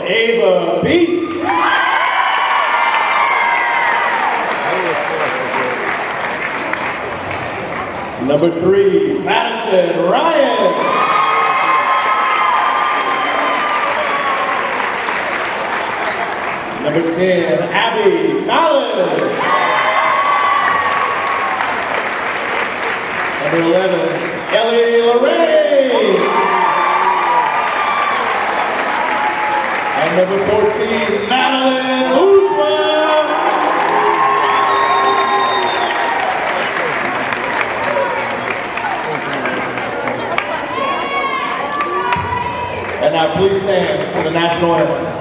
Ava Pete. Number 3, Madison Ryan. Number 10, Abby Collins. Number 11, Ellie Lorraine. And number 14, Madeline Bourgeois. And now please stand for the national anthem.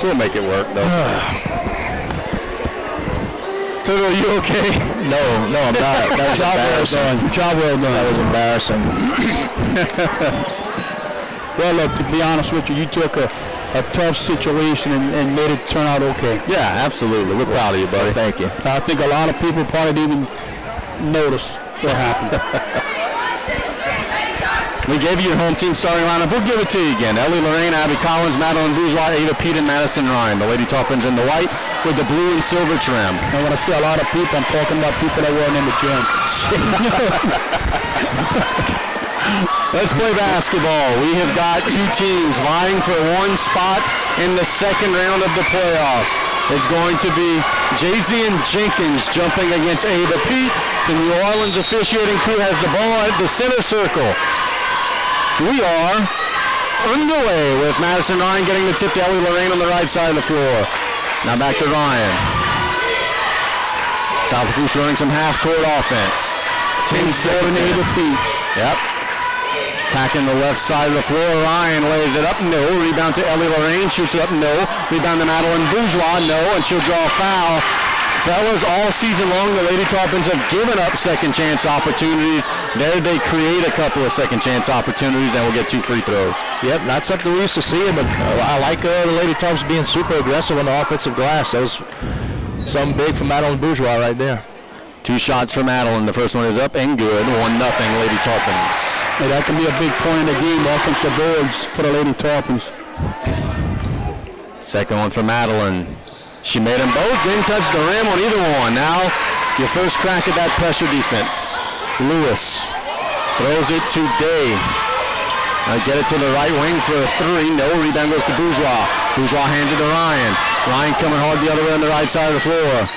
We'll make it work, though. Toto, are you okay? No, I'm not. That was embarrassing. Job well done. That was embarrassing. Well, look, to be honest with you, you took a tough situation and made it turn out okay. Yeah, absolutely. We're proud of you, buddy. Thank you. I think a lot of people probably didn't even notice what happened. We gave you your home team starting lineup. We'll give it to you again. Ellie Lorraine, Abby Collins, Madeline Bourgeois, Ava Pete, and Madison Ryan. The Lady Tarpons in the white with the blue and silver trim. And when I see a lot of people, I'm talking about people that weren't in the gym. Let's play basketball. We have got two teams vying for one spot in the second round of the playoffs. It's going to be Jay-Z and Jenkins jumping against Ava Pete. The New Orleans officiating crew has the ball at the center circle. We are underway with Madison Ryan getting the tip to Ellie Lorraine on the right side of the floor. Now back to Ryan. South Lafourche running some half-court offense. 10-7 Ava Pete. Yep. Attacking the left side of the floor. Ryan lays it up. No. Rebound to Ellie Lorraine. Shoots it up. No. Rebound to Madeline Bourgeois. No. And she'll draw a foul. Fellas, all season long, the Lady Tarpons have given up second chance opportunities. There they create a couple of second chance opportunities and will get 2 free throws. Yep, not something we used to see, but I like the Lady Tarpons being super aggressive on the offensive glass. That was something big from Madeline Bourgeois right there. 2 shots for Madeline. The first one is up and good. 1-0 Lady Tarpons. Hey, that can be a big point in the game, offensive boards for the Lady Tarpons. Second one for Madeline. She made them both, didn't touch the rim on either one. Now, your first crack at that pressure defense. Lewis throws it to Day. Get it to the right wing for a 3. No, rebound goes to Bourgeois. Bourgeois hands it to Ryan. Ryan coming hard the other way on the right side of the floor.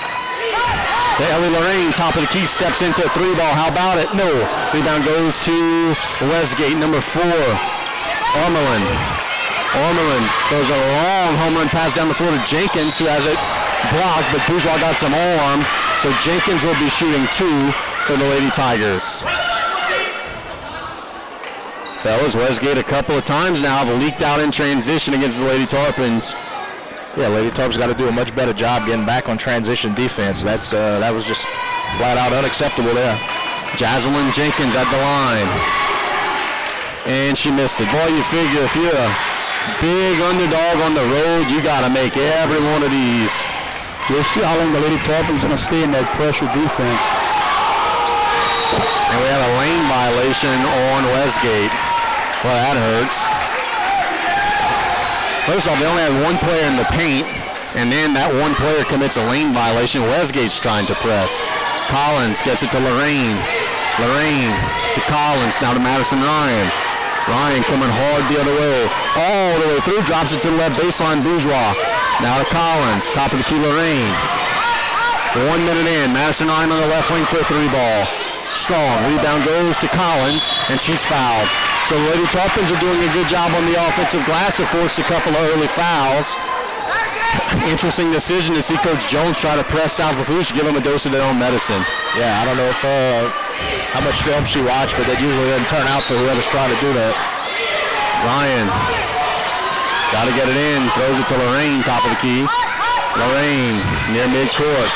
To Ellie Lorraine, top of the key, steps into a 3-ball. How about it? No. Rebound goes to Westgate, number 4. Ormelin throws a long home run pass down the floor to Jenkins, who has it blocked, but Bourgeois got some arm, so Jenkins will be shooting 2 for the Lady Tigers. Fellas, Westgate a couple of times now have leaked out in transition against the Lady Tarpons. Yeah, Lady Tarpons got to do a much better job getting back on transition defense. That was just flat out unacceptable there. Jaslyn Jenkins at the line. And she missed it. Boy, you figure if you're a Big underdog on the road. You got to make every one of these. We'll see how long the Lady Tarpons going to stay in that pressure defense. And we had a lane violation on Westgate. Well, that hurts. First off, they only had one player in the paint, and then that one player commits a lane violation. Westgate's trying to press. Collins gets it to Lorraine. Lorraine to Collins, now to Madison Ryan. Ryan coming hard the other way. All the way through, drops it to the left baseline, Bourgeois. Now to Collins, top of the key, Lorraine. 1 minute in, Madison Ryan on the left wing for a 3-ball. Strong, rebound goes to Collins, and she's fouled. So the Lady Tarpons are doing a good job on the offensive glass to force a couple of early fouls. Interesting decision to see Coach Jones try to press South Lafourche, give them a dose of their own medicine. Yeah, I don't know if how much film she watched, but that usually doesn't turn out for whoever's trying to do that. Ryan, got to get it in, throws it to Lorraine, top of the key. Lorraine, near midcourt,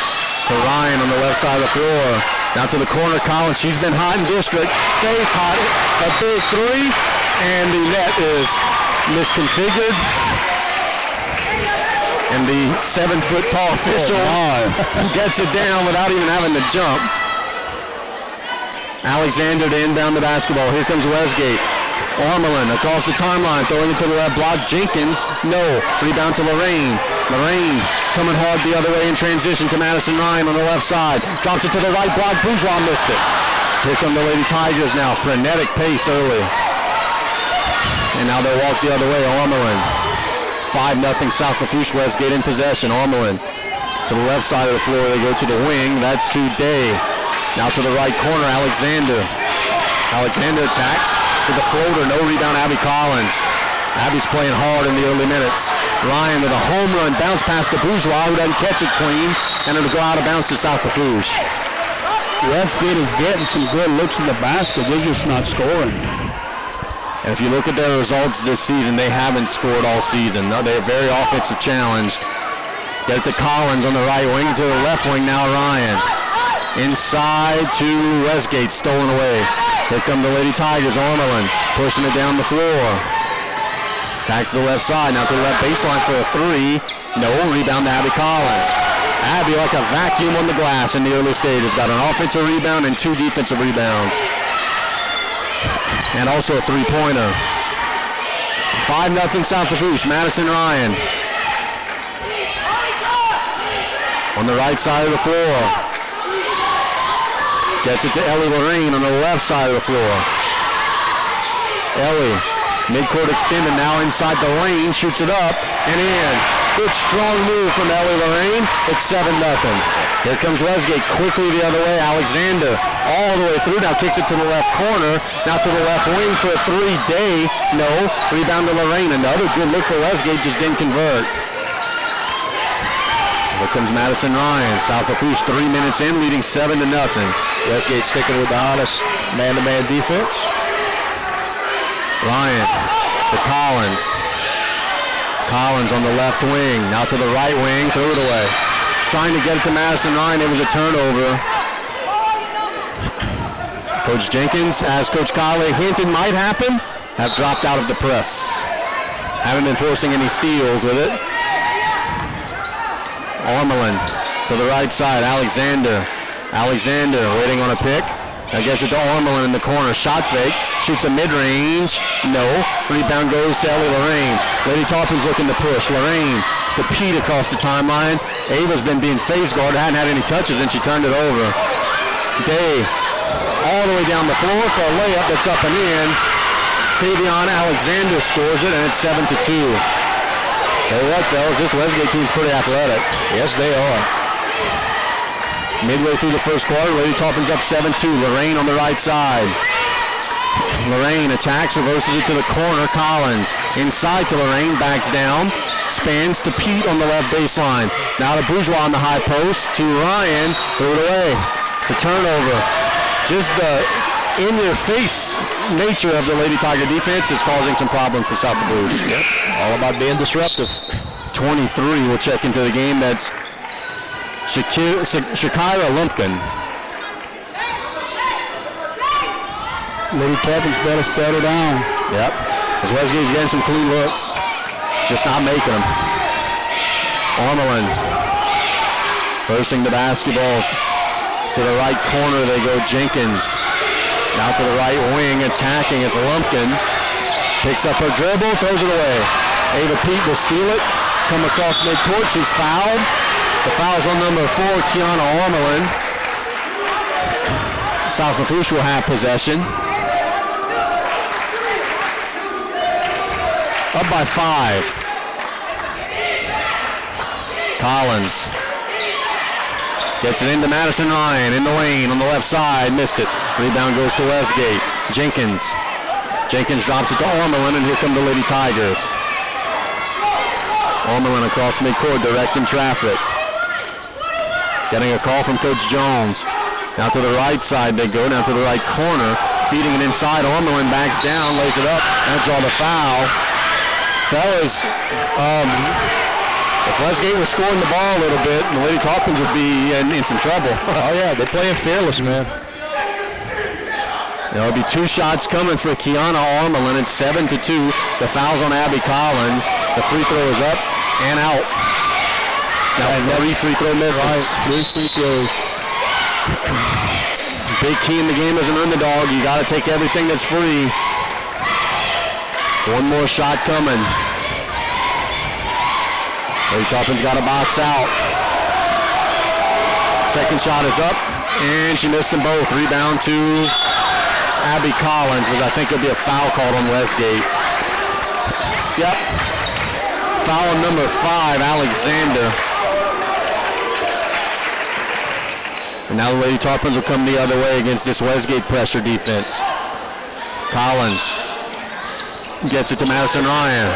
to Ryan on the left side of the floor. Down to the corner, Collins, she's been hot in district, stays hot, a big three, and the net is misconfigured. And the 7-foot-tall official gets it down without even having to jump. Alexander to inbound the basketball. Here comes Westgate. Ormelin across the timeline, throwing it to the left block. Jenkins, no. Rebound to Lorraine. Lorraine coming hard the other way in transition to Madison Ryan on the left side. Drops it to the right block. Bourgeois missed it. Here come the Lady Tigers now. Frenetic pace early. And now they'll walk the other way. Ormelin. 5-0 South Lafourche. Westgate in possession. Ormelin to the left side of the floor. They go to the wing. That's to Day. Now to the right corner, Alexander. Alexander attacks with a floater. No rebound, Abby Collins. Abby's playing hard in the early minutes. Ryan with a home run. Bounce pass to Bourgeois, who doesn't catch it clean. And it'll go out of bounds to South Lafourche. Westgate is getting some good looks in the basket. They're just not scoring. And if you look at their results this season, they haven't scored all season. No, they're very offensive challenged. Get it to Collins on the right wing, to the left wing now, Ryan. Inside to Westgate, stolen away. Here come the Lady Tigers, Ormelin, pushing it down the floor. Attacks the left side, now to the left baseline for a 3. No, rebound to Abby Collins. Abby like a vacuum on the glass in the early stages. Got an offensive rebound and 2 defensive rebounds. And also a 3-pointer. 5-0 South Lafourche, Madison Ryan. On the right side of the floor. Gets it to Ellie Lorraine on the left side of the floor. Ellie, midcourt extended, now inside the lane, shoots it up and in. Good strong move from Ellie Lorraine. It's 7-0. Here comes Westgate quickly the other way. Alexander all the way through, now kicks it to the left corner, now to the left wing for a 3. Day, no. Rebound to Lorraine. Another good look for Westgate, just didn't convert. Here comes Madison Ryan. South Lafourche 3 minutes in, leading 7-0. Westgate sticking with the honest man-to-man defense. Ryan to Collins. Collins on the left wing, now to the right wing, threw it away. Just trying to get it to Madison Ryan. It was a turnover. Coach Jenkins, as Coach Conley hinted might happen, have dropped out of the press. Haven't been forcing any steals with it. Ormelin to the right side, Alexander. Alexander waiting on a pick. Now gets it to Ormelin in the corner. Shot fake. Shoots a mid-range. No. Rebound goes to Ellie Lorraine. Lady Tarpons looking to push. Lorraine to Pete across the timeline. Ava's been being phase guarded. Hadn't had any touches, and she turned it over. Day all the way down the floor for a layup that's up and in. Tavion Alexander scores it, and it's 7-2. Hey, what, fellas? This Westgate team's pretty athletic. Yes, they are. Midway through the first quarter, Lady Tarpons up 7-2. Lorraine on the right side. Lorraine attacks, reverses it to the corner. Collins inside to Lorraine, backs down, spins to Pete on the left baseline. Now to Bourgeois on the high post, to Ryan, threw it away. It's a turnover. Just the in-your-face nature of the Lady Tiger defense is causing some problems for South Lafourche. Yep. All about being disruptive. 23 will check into the game. That's Shakira Lumpkin. Lady Tarpons better settle down. Yep. As Westgate's getting some clean looks. just not making them. Ormelin bursting the basketball to the right corner. They go Jenkins. Now to the right wing, attacking is Lumpkin. Picks up her dribble, throws it away. Ava Pete will steal it. Come across midcourt, she's fouled. The foul's on number 4, Kiana Ormelin. South Lafourche will have possession. Up by 5. Collins gets it into Madison Ryan in the lane on the left side, missed it. Rebound goes to Westgate. Jenkins drops it to Ormelin, and here come the Lady Tigers. Ormelin across midcourt, directing traffic. Getting a call from Coach Jones. Now to the right side they go, now to the right corner. Feeding it inside, Ormelin backs down, lays it up, and draw the foul. Fellas, if Westgate was scoring the ball a little bit, the Lady Tarpons would be in some trouble. Oh yeah, they're playing fearless, man. There'll be 2 shots coming for Kiana Ormelin. It's 7-2. The foul's on Abby Collins. The free throw is up and out. It's now 3 free throw misses. Right, 3 free throws. Big key in the game as an underdog. You got to take everything that's free. 1 more shot coming. Lady Tarpons got a box out. Second shot is up, and she missed them both. Rebound to Abby Collins, but I think it'll be a foul called on Westgate. Yep. Foul on number 5, Alexander. And now the Lady Tarpons will come the other way against this Westgate pressure defense. Collins gets it to Madison Ryan.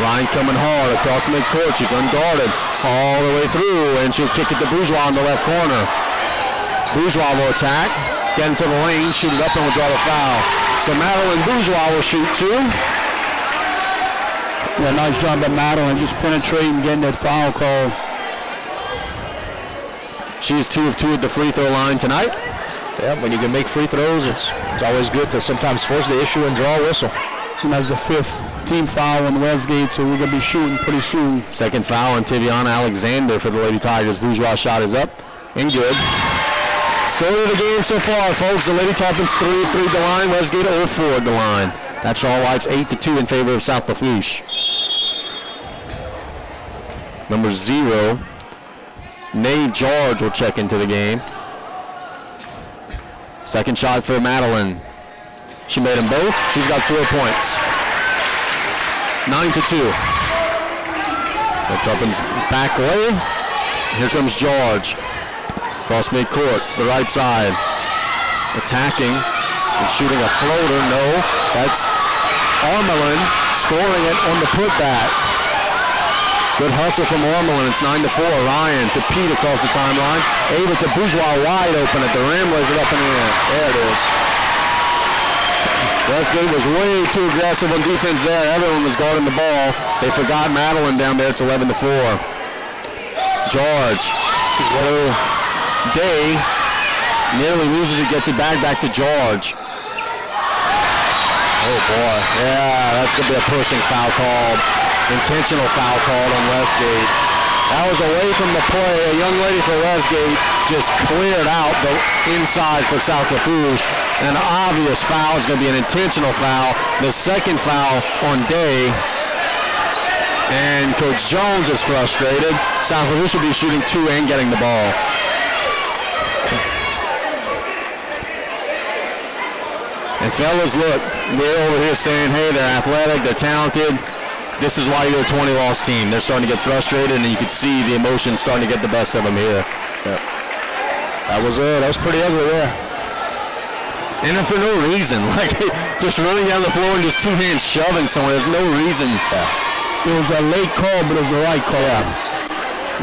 Ryan coming hard across midcourt. She's unguarded all the way through, and she'll kick it to Bourgeois in the left corner. Bourgeois will attack, get into the lane, shoot it up, and will draw the foul. So Madeline Bourgeois will shoot 2. Yeah, nice job by Madeline, just penetrating, getting that foul call. She's 2 of 2 at the free throw line tonight. Yeah, when you can make free throws, it's always good to sometimes force the issue and draw a whistle. And that's the 5th team foul on Westgate, so we're going to be shooting pretty soon. Second foul on Tiviana Alexander for the Lady Tigers. Bourgeois shot is up and good. Story of the game so far, folks. The Lady Tarpons 3 of 3 at the line. Westgate 0 of 4 at the line. That's all why it's 8-2 in favor of South Lafourche. Number 0, Nate George will check into the game. Second shot for Madeline. She made them both. She's got 4 points. 9-2. The Tarpons back away. Here comes George. Cross midcourt to the right side. Attacking and shooting a floater. No, that's Ormelin scoring it on the putback. Good hustle from Ormelin. It's 9-4. Ryan to Pete across the timeline. Ava to Bourgeois wide open at the rim. Lays it up in the air. There it is. Westgate was way too aggressive on defense there. Everyone was guarding the ball. They forgot Madeline down there. It's 11-4. George. Day nearly loses it, gets it back to George. Oh boy. Yeah, that's going to be a pushing foul called. Intentional foul called on Westgate. That was away from the play. A young lady for Westgate just cleared out the inside for South Lafourche. An obvious foul is going to be an intentional foul. The second foul on Day. And Coach Jones is frustrated. South Lafourche will be shooting 2 and getting the ball. And fellas, look, we're over here saying, hey, they're athletic, they're talented. This is why you're a 20-loss team. They're starting to get frustrated, and you can see the emotion starting to get the best of them here. Yep. That was pretty ugly there. And for no reason, like just running down the floor and just 2 hands shoving somewhere. There's no reason. Yeah. It was a late call, but it was the right call. Yeah.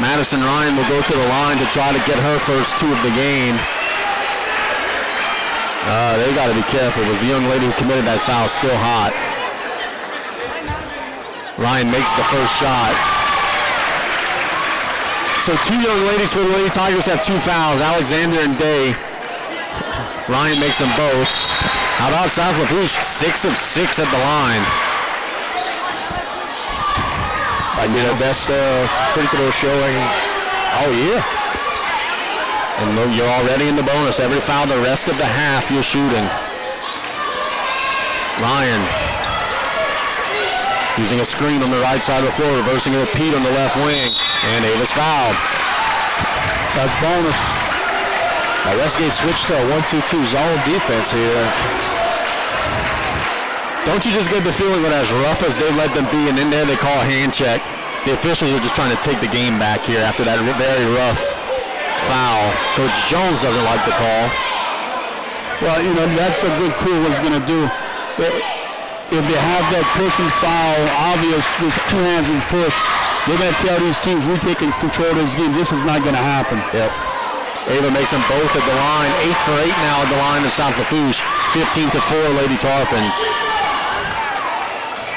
Madison Ryan will go to the line to try to get her first 2 of the game. They got to be careful because the young lady who committed that foul is still hot. Ryan makes the first shot. So 2 young ladies for the Lady Tigers have 2 fouls, Alexander and Day. Ryan makes them both. How about South Lafourche? 6 of 6 at the line. Might be their best free throw showing all year. And look, you're already in the bonus. Every foul the rest of the half you're shooting. Ryan using a screen on the right side of the floor, reversing it with Pete on the left wing. And Ava's fouled. That's bonus. Now Westgate switched to a 1-2-2 zone defense here. Don't you just get the feeling that as rough as they let them be, and in there they call a hand check, the officials are just trying to take the game back here after that very rough foul. Coach Jones doesn't like the call. Well, you know, that's a good clue what he's going to do. If they have that pushing foul, obvious, with two hands and push, they're going to tell these teams, we're taking control of this game. This is not going to happen. Yep. Ava makes them both at the line. 8 for 8 now at the line of South Lafourche. 15 to 4, Lady Tarpons.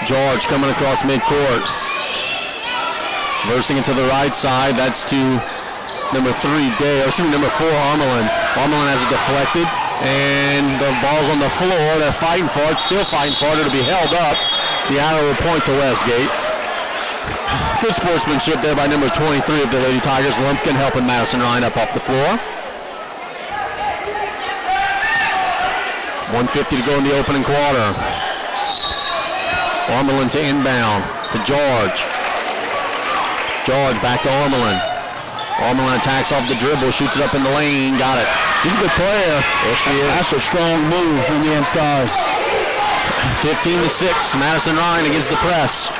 George coming across midcourt. Versing into the right side. That's to number 4, Armelin. Armelin has it deflected. And the ball's on the floor. They're fighting for it. Still fighting for it. It'll be held up. The arrow will point to Westgate. Good sportsmanship there by number 23 of the Lady Tigers. Lumpkin helping Madison Ryan up off the floor. 1:50 to go in the opening quarter. Armelin to inbound to George. George back to Armelin. Armelin attacks off the dribble, shoots it up in the lane, got it. She's a good player. Yes, she is. That's a strong move from the inside. 15 to 6, Madison Ryan against the press.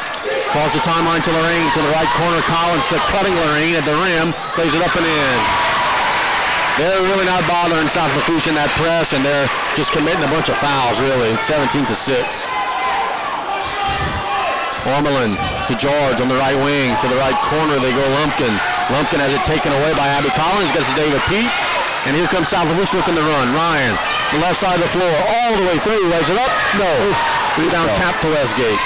Calls the timeline to Lorraine, to the right corner, Collins to cutting Lorraine at the rim, plays it up and in. They're really not bothering South Lafourche in that press, and they're just committing a bunch of fouls, really. It's 17 to 6. Armelin to George on the right wing, to the right corner they go Lumpkin. Lumpkin has it taken away by Abby Collins, gets to David Pete, and here comes South Lafourche looking to run. Ryan, the left side of the floor, all the way through, lays it up, no. Rebound tap to Westgate.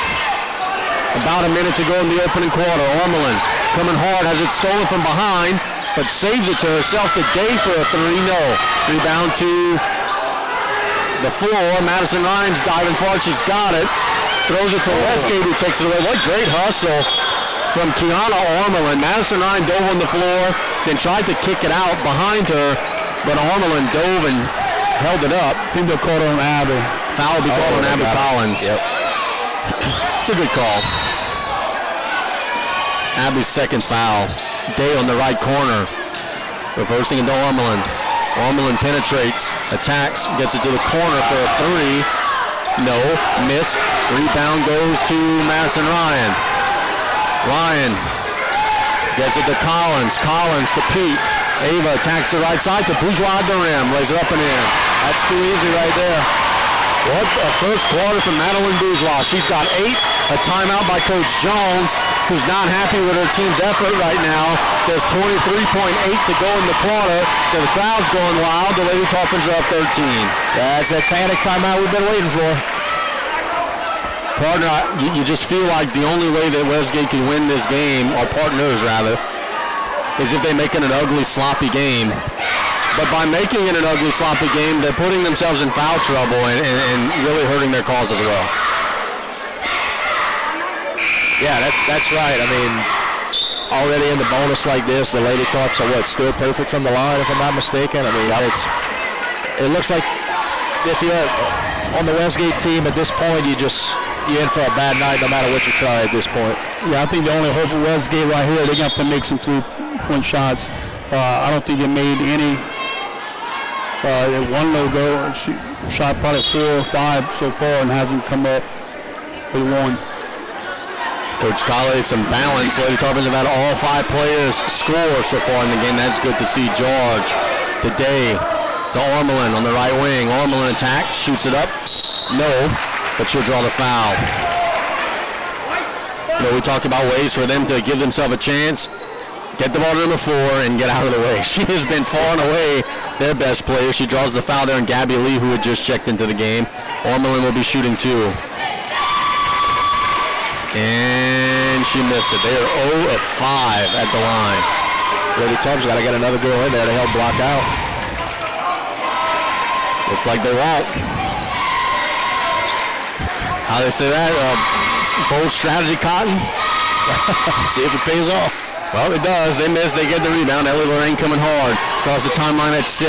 About a minute to go in the opening quarter. Armelin coming hard, has it stolen from behind, but saves it to herself today for a 3, no. Rebound to the floor, Madison Ryan's diving forward, she's got it. Throws it to Westgate, who takes it away. What great hustle from Kiana Armelin. Madison Ryan dove on the floor, then tried to kick it out behind her, but Armelin dove and held it up. I think they'll call it on Abby. Foul will be called on Abby Collins. Yep. It's a good call. Abby's second foul. Day on the right corner. Reversing into Armelin. Armelin penetrates, attacks, gets it to the corner for a 3. No, missed. Rebound goes to Madison Ryan. Ryan gets it to Collins. Collins to Pete. Ava attacks the right side to Bourgeois at the rim. Lays it up and in. That's too easy right there. What a first quarter from Madeline Bourgeois. She's got 8. A timeout by Coach Jones, who's not happy with her team's effort right now. There's 23.8 to go in the quarter. The crowd's going wild. The Lady Tarpons are up 13. That's that panic timeout we've been waiting for. Partner, you just feel like the only way that Westgate can win this game, or partners rather, is if they make it an ugly, sloppy game. But by making it an ugly, sloppy game, they're putting themselves in foul trouble and really hurting their cause as well. Yeah, that's right. I mean, already in the bonus like this, the Lady Tarps are still perfect from the line, if I'm not mistaken. I mean, it looks like if you're on the Westgate team at this point, you're in for a bad night no matter what you try at this point. Yeah, I think the only hope of Westgate right here, they're going to have to make some 3-point shots. I don't think they made any. One low go, she shot probably 4 or 5 so far and hasn't come up with one. Coach Colley, some balance. Lady Tarpons have had all 5 players score so far in the game. That's good to see. George today to Armelin on the right wing. Armelin attacks, shoots it up. No, but she'll draw the foul. You know, we talk about ways for them to give themselves a chance. Get the ball to number 4 and get out of the way. She has been far and away their best player. She draws the foul there on Gabby Lee, who had just checked into the game. Armelin will be shooting 2. And she missed it. They are 0 of 5 at the line. Lady Tarps got to get another girl in there to help block out. Looks like they won't. How they say that? Bold strategy, Cotton? See if it pays off. Well, it does. They miss. They get the rebound. Ellie Lorraine coming hard. Across the timeline at 6.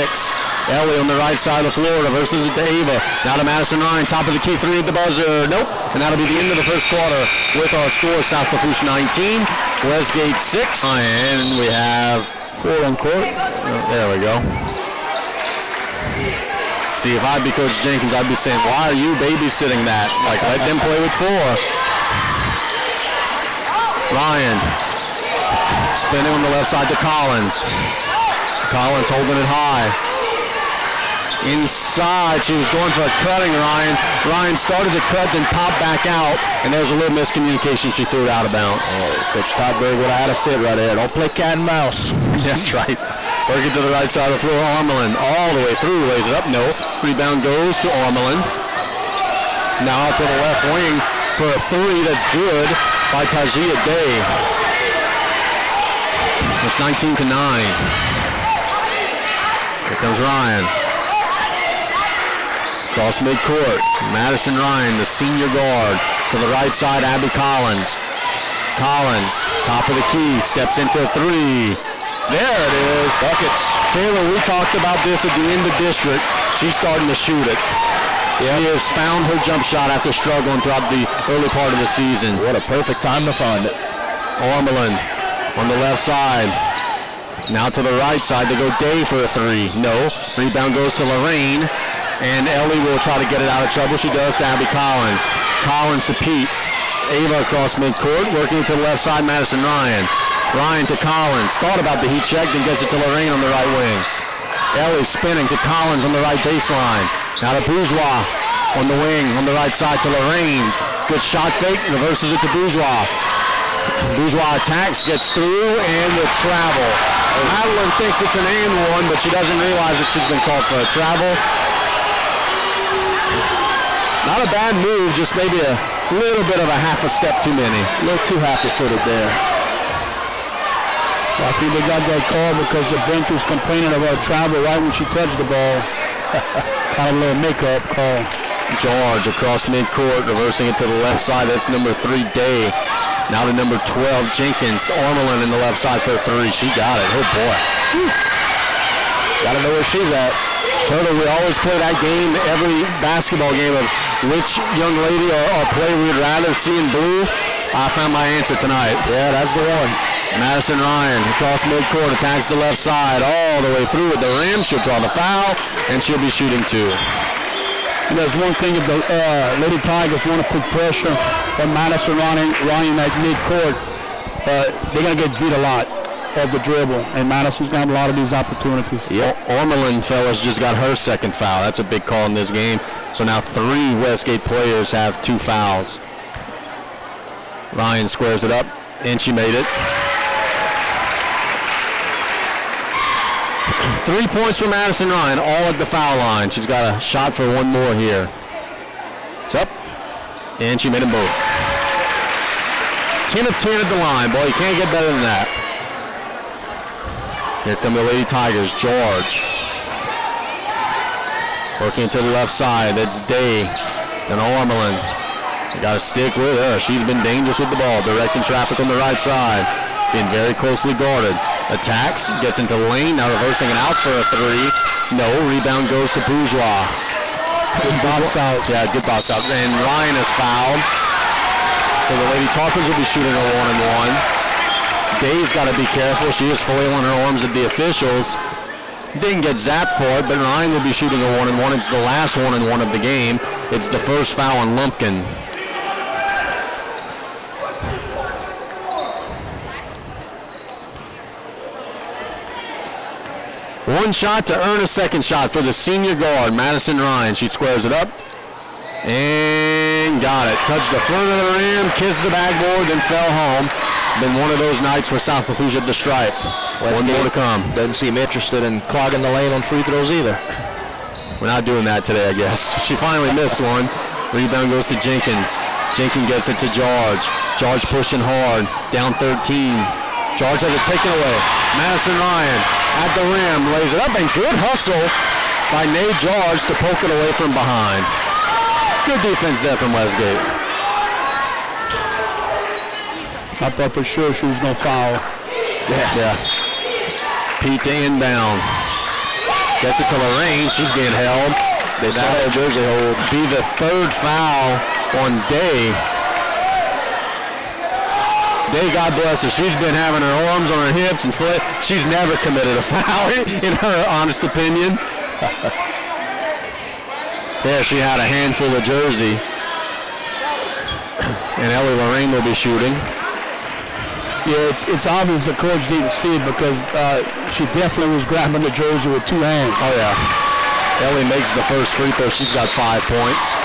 Ellie on the right side of the floor. Reverses it to Ava. Now to Madison Ryan. Top of the key 3 at the buzzer. Nope. And that'll be the end of the first quarter with our score. South Lafourche 19. Westgate 6. And we have 4 on court. there we go. See, if I'd be Coach Jenkins, I'd be saying, why are you babysitting that? Like, let them play with 4. Ryan. Spinning on the left side to Collins. Collins holding it high. Inside, she was going for a cutting, Ryan. Ryan started to cut, then popped back out, and there was a little miscommunication. She threw it out of bounds. Oh, Coach Todberg would have had a fit right there. Don't play cat and mouse. That's right. Working to the right side of the floor. Armelin all the way through. Lays it up. No. Rebound goes to Armelin. Now out to the left wing for a 3 that's good by Tajia Day. It's 19-9. Here comes Ryan. Cross midcourt. Madison Ryan, the senior guard. To the right side, Abby Collins. Collins, top of the key, steps into a 3. There it is. Buckets. Taylor, we talked about this at the end of district. She's starting to shoot it. She has found her jump shot after struggling throughout the early part of the season. What a perfect time to find it. Ormelin on the left side. Now to the right side to go Day for a 3. No. Rebound goes to Lorraine. And Ellie will try to get it out of trouble. She does to Abby Collins. Collins to Pete. Ava across midcourt. Working to the left side, Madison Ryan. Ryan to Collins. Thought about the heat check, then gets it to Lorraine on the right wing. Ellie spinning to Collins on the right baseline. Now to Bourgeois on the wing, on the right side to Lorraine. Good shot fake, reverses it to Bourgeois. Bourgeois attacks, gets through, and will travel. Madeline thinks it's an and one, but she doesn't realize that she's been called for a travel. Not a bad move, just maybe a little bit of a half a step too many. A little too happy-footed there. I think they got that call because the bench was complaining about travel right when she touched the ball. Kind of a little makeup call. George across midcourt, reversing it to the left side. That's number 3, Day. Now to number 12, Jenkins. Ormelin in the left side for a 3. She got it. Oh, boy. Got to know where she's at. Turtle, we always play that game, every basketball game, of which young lady or player we'd rather see in blue. I found my answer tonight. Yeah, that's the one. Madison Ryan across midcourt, attacks the left side all the way through at the rim. She'll draw the foul, and she'll be shooting 2. And there's one thing, if the Lady Tigers want to put pressure on Madison Ryan at midcourt, they're going to get beat a lot of the dribble, and Madison's going to have a lot of these opportunities. Yep. Ormelin, fellas, just got her second foul. That's a big call in this game. So now 3 Westgate players have 2 fouls. Ryan squares it up, and she made it. 3 points for Madison Ryan, all at the foul line. She's got a shot for 1 more here. It's up, and she made them both. 10 of 10 at the line. Boy, you can't get better than that. Here come the Lady Tigers. George. Working to the left side. That's Day. And Ormelin. You got to stick with her. She's been dangerous with the ball. Directing traffic on the right side. Being very closely guarded. Attacks. Gets into the lane. Now reversing it out for a 3. No. Rebound goes to Bourgeois. Good box out. Yeah, good box out. And Ryan is fouled. So the Lady Talkers will be shooting a 1-and-1. Day's got to be careful. She is flailing her arms at the officials. Didn't get zapped for it, but Ryan will be shooting a 1-and-1. It's the last 1-and-1 of the game. It's the first foul on Lumpkin. One shot to earn a second shot for the senior guard, Madison Ryan. She squares it up and got it. Touched the front of the rim, kissed the backboard, then fell home. Been one of those nights for South Lafourche at the stripe. One more to come. Doesn't seem interested in clogging the lane on free throws either. We're not doing that today, I guess. She finally missed one. Rebound goes to Jenkins. Jenkins gets it to George. George pushing hard, down 13. George has it taken away. Madison Ryan at the rim, lays it up, and good hustle by Nate George to poke it away from behind. Good defense there from Westgate. I thought for sure she was going to foul. Yeah. Pete to inbound. Gets it to Lorraine. She's being held. They saw her jersey hold. Be the third foul on Day. Day, God bless her. She's been having her arms on her hips and foot. She's never committed a foul, in her honest opinion. There, she had a handful of jersey. And Ellie Lorraine will be shooting. Yeah, it's obvious the coach didn't see it because she definitely was grabbing the jersey with two hands. Oh, yeah. Ellie makes the first free throw. She's got 5 points.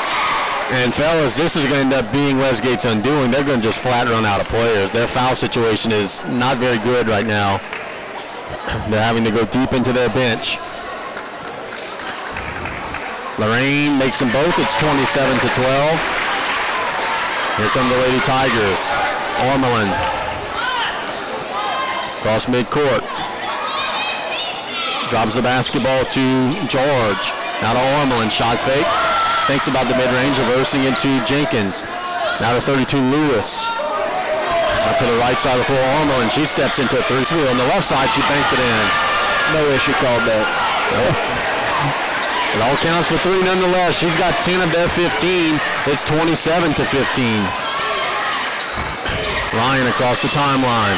And, fellas, this is going to end up being Westgate's undoing. They're going to just flat run out of players. Their foul situation is not very good right now. They're having to go deep into their bench. Lorraine makes them both. It's 27-12. Here come the Lady Tigers. Ormelin. Cross midcourt. Drops the basketball to George. Now to Ormelin. Shot fake. Thinks about the mid-range. Reversing into Jenkins. Now to 32 Lewis. Up to the right side of the floor. Ormelin. She steps into a 3-3. On the left side, she banked it in. No issue called that. Nope. It all counts for 3 nonetheless. She's got 10 of their 15. It's 27-15. Ryan across the timeline.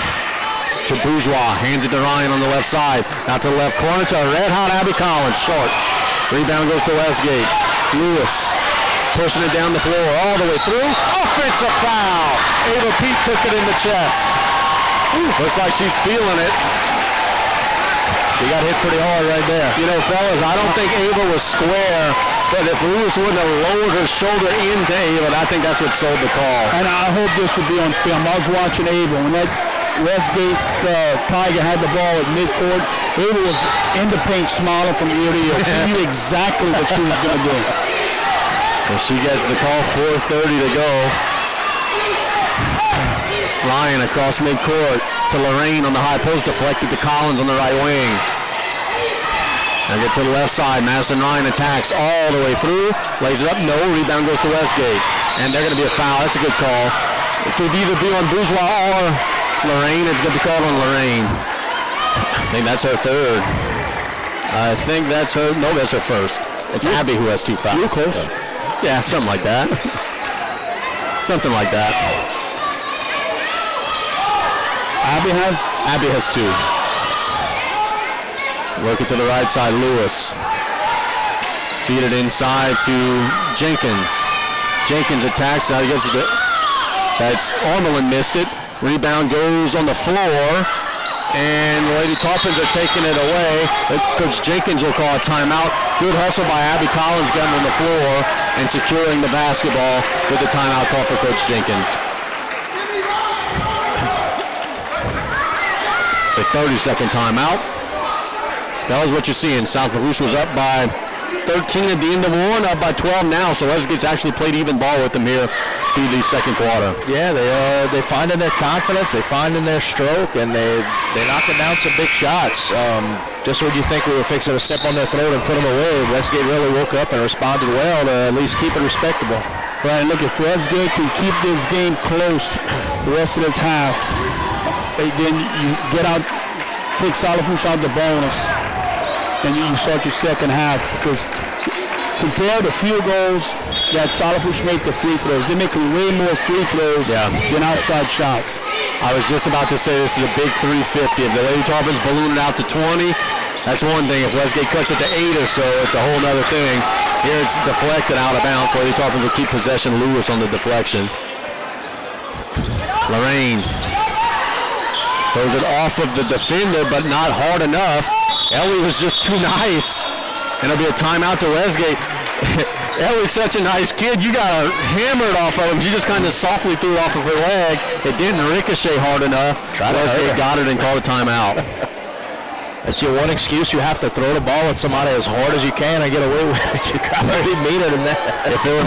To Bourgeois. Hands it to Ryan on the left side. Now to the left corner to a red-hot Abby Collins. Short. Rebound goes to Westgate. Lewis pushing it down the floor all the way through. Offensive foul. Ava Pete took it in the chest. Looks like she's feeling it. She got hit pretty hard right there. You know, fellas, I don't think Ava was square, but if Lewis wouldn't have lowered her shoulder into Ava, I think that's what sold the call. And I hope this would be on film. I was watching Ava. When that Westgate Tiger had the ball at midcourt, Ava was in the paint smiling from ear to ear. She knew exactly what she was going to do. And she gets the call, 4:30 to go. Ryan across midcourt to Lorraine on the high post, deflected to Collins on the right wing. Now get to the left side. Madison Ryan attacks all the way through. Lays it up. No. Rebound goes to Westgate. And they're going to be a foul. That's a good call. It could either be on Bourgeois or Lorraine. It's going to be called on Lorraine. I think that's her third. I think that's her. No, that's her first. It's Abby who has 2 fouls. You're close. Yeah, something like that. Something like that. Abby has 2. Working to the right side, Lewis. Feed it inside to Jenkins. Jenkins attacks. Now he gets it. That's Ormelin missed it. Rebound goes on the floor. And the Lady Tarpons are taking it away. Coach Jenkins will call a timeout. Good hustle by Abby Collins getting on the floor and securing the basketball with the timeout call for Coach Jenkins. The 30-second timeout. That was what you're seeing. South Lafourche was up by 13 at the end of 1, up by 12 now. So Westgate's actually played even ball with them here through the second quarter. Yeah, they find in their confidence, they find in their stroke, and they knocking down some big shots. Just when you think we were fixing to step on their throat and put them away, Westgate really woke up and responded well to at least keep it respectable. Right, look, if Westgate can keep this game close the rest of this half, then you get out, take Lafourche out the bonus, and you start your second half. Because compare the field goals that Lafourche make to free throws. They're making way more free throws than outside shots. I was just about to say this is a big 350. If the Lady Tarpons balloon it out to 20, that's one thing. If Westgate cuts it to 8 or so, it's a whole other thing. Here it's deflected out of bounds. Lady Tarpons will keep possession. Lewis on the deflection. Lorraine throws it off of the defender, but not hard enough. Ellie was just too nice. And it'll be a timeout to Westgate. Ellie's such a nice kid. You got to hammer it off of him. She just kind of softly threw it off of her leg. It didn't ricochet hard enough. Westgate got it and called a timeout. That's your one excuse. You have to throw the ball at somebody as hard as you can and get away with it. You already mean it in that. If it were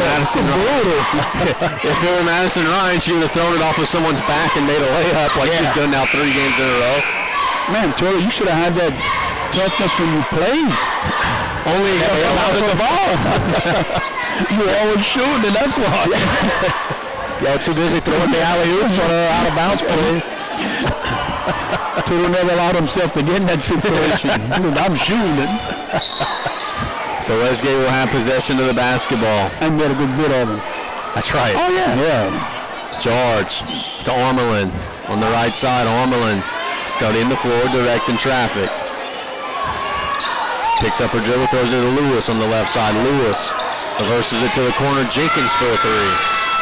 Madison Ryan, she would have thrown it off of someone's back and made a layup like she's done now 3 games in a row. Man, Tori, you should have had that toughness when you played. Only against the ball. You were always shooting, and that's why. Y'all too busy throwing the alley-oops on an out-of-bounds play. Tulu never allowed himself to get in that situation. I'm shooting it. So Westgate will have possession of the basketball. I made a good bit of it. That's right. Oh, yeah. George to Ormerlin on the right side. Ormerlin studying the floor, directing traffic. Picks up her dribble, throws it to Lewis on the left side. Lewis reverses it to the corner. Jenkins for a three.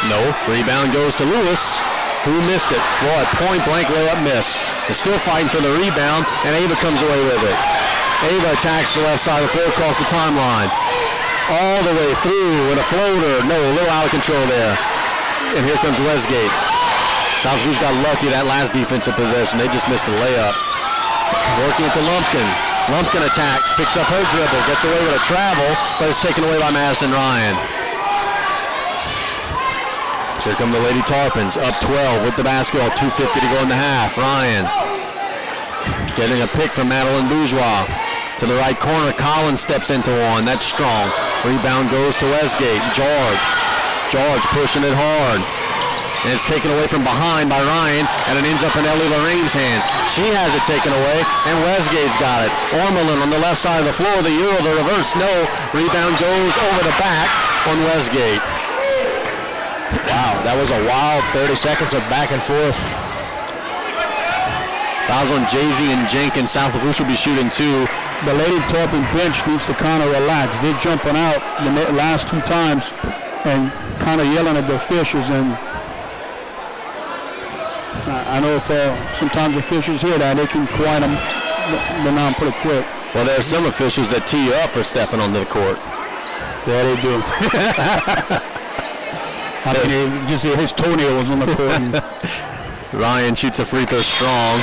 No. Rebound goes to Lewis, who missed it. Boy, point blank layup miss. They're still fighting for the rebound, and Ava comes away with it. Ava attacks the left side of the floor across the timeline. All the way through with a floater. No, a little out of control there. And here comes Westgate. Southwoosh got lucky that last defensive possession. They just missed a layup. Working it to Lumpkin. Lumpkin attacks, picks up her dribble, gets away with a travel, but it's taken away by Madison Ryan. Here come the Lady Tarpons, up 12 with the basketball, 2:50 to go in the half. Ryan getting a pick from Madeline Bourgeois. To the right corner, Collins steps into one. That's strong. Rebound goes to Westgate. George pushing it hard. And it's taken away from behind by Ryan, and it ends up in Ellie Lorraine's hands. She has it taken away, and Westgate's got it. Ormelin on the left side of the floor, the Euro, the reverse, no. Rebound goes over the back on Westgate. Wow, that was a wild 30 seconds of back and forth. Fouls on Jay-Z and Jenkins. South Lafourche will be shooting two. The Lady Tarpon bench needs to kind of relax. They're jumping out the last two times and kind of yelling at the officials. And I know if sometimes officials hear that, they can quiet them down pretty quick. Well, there are some officials that tee you up for stepping onto the court. Yeah, they do. I mean, just his toenail was on the court. Ryan shoots a free throw strong.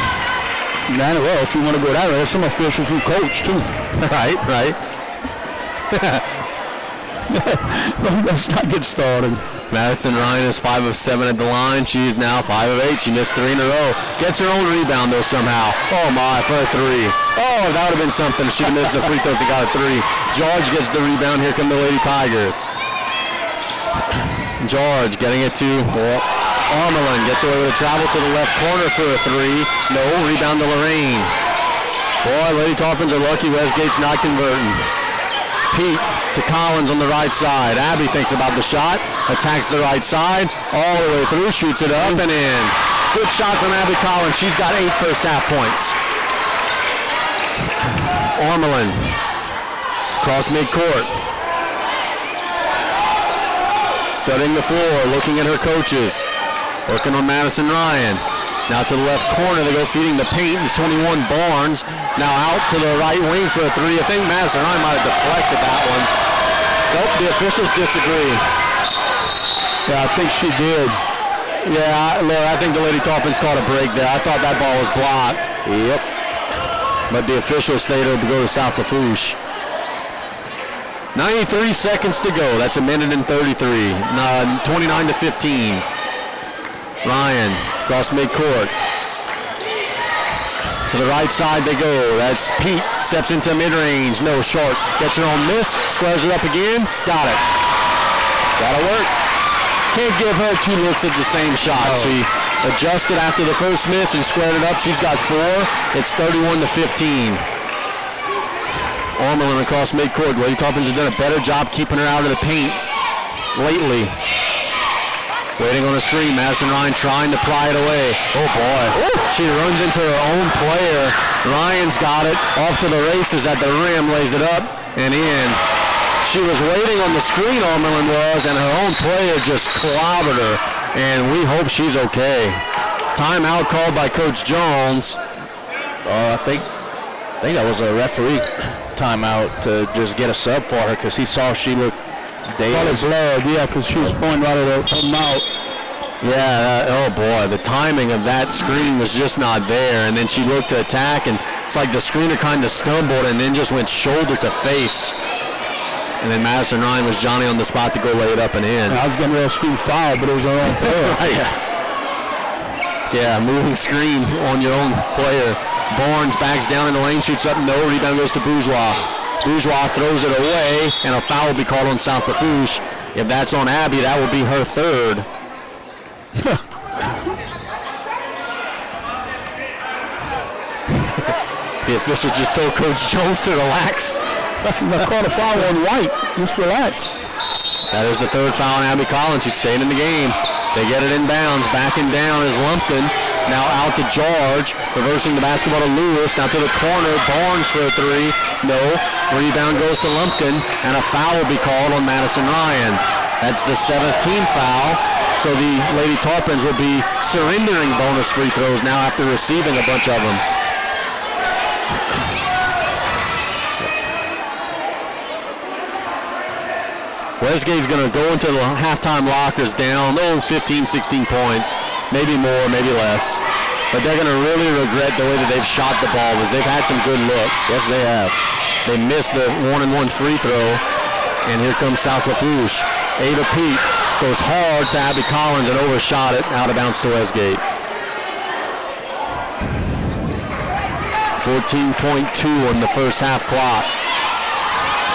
Well, if you want to go that way, there's some officials who coach too. Right. Let's not get started. Madison Ryan is 5 of 7 at the line. She is now 5 of 8. She missed 3 in a row. Gets her own rebound though somehow. Oh my, for a 3. Oh, that would have been something. She missed the free throws and got a 3. George gets the rebound. Here come the Lady Tigers. George getting it to Ormelin. Gets away with a travel to the left corner for a 3. No, rebound to Lorraine. Boy, Lady Tarpons are lucky Westgate's not converting. Pete to Collins on the right side. Abby thinks about the shot, attacks the right side, all the way through, shoots it up and in. Good shot from Abby Collins. She's got 8 first half points. Ormelin, cross midcourt. Studying the floor, looking at her coaches. Working on Madison Ryan. Now to the left corner, they go feeding the paint. It's 21 Barnes. Now out to the right wing for a 3. I think Madison Ryan might have deflected that one. Nope, the officials disagree. Yeah, I think she did. Yeah, I think the Lady Tarpons caught a break there. I thought that ball was blocked. Yep. But the officials stayed over to go to South Lafourche. 93 seconds to go. That's a minute and 33. 29 to 15. Ryan, cross midcourt. To the right side they go. That's Pete. Steps into mid-range. No, short. Gets her own miss. Squares it up again. Got it. That'll work. Can't give her 2 looks at the same shot. No. She adjusted after the first miss and squared it up. She's got 4. It's 31 to 15. Ormelin across midcourt. Lady Tarpons have done a better job keeping her out of the paint lately. Waiting on a screen. Madison Ryan trying to pry it away. Oh boy. Ooh. She runs into her own player. Ryan's got it. Off to the races at the rim. Lays it up and in. She was waiting on the screen, Ormelin was, and her own player just clobbered her. And we hope she's okay. Timeout called by Coach Jones. I think that was a referee timeout to just get a sub for her because he saw she looked dazed. Blood, yeah, because she was pointing right at her mouth. Yeah, oh boy, the timing of that screen was just not there. And then she looked to attack, and it's like the screener kind of stumbled and then just went shoulder to face. And then Madison Ryan was Johnny on the spot to go lay it up and in. I was getting real screen foul, but it was her own player. Yeah, moving screen on your own player. Barnes backs down in the lane, shoots up, no, rebound goes to Bourgeois. Bourgeois throws it away, and a foul will be called on South Lafourche. If that's on Abby, that will be her 3rd. The official just told Coach Jones to relax. That's I caught a foul on White. Just relax. That is the third foul on Abby Collins. She's staying in the game. They get it inbounds. Backing down is Lumpkin. Now out to George. Reversing the basketball to Lewis. Now to the corner. Barnes for a three. No. Rebound goes to Lumpkin. And a foul will be called on Madison Ryan. That's the 17th foul. So the Lady Tarpons will be surrendering bonus free throws now after receiving a bunch of them. Westgate's going to go into the halftime lockers down, 15, 16 points, maybe more, maybe less. But they're going to really regret the way that they've shot the ball because they've had some good looks. Yes, they have. They missed the 1-and-1 free throw, and here comes South Lafourche. Ava Pete goes hard to Abby Collins and overshot it, out of bounds to Westgate. 14.2 on the first half clock.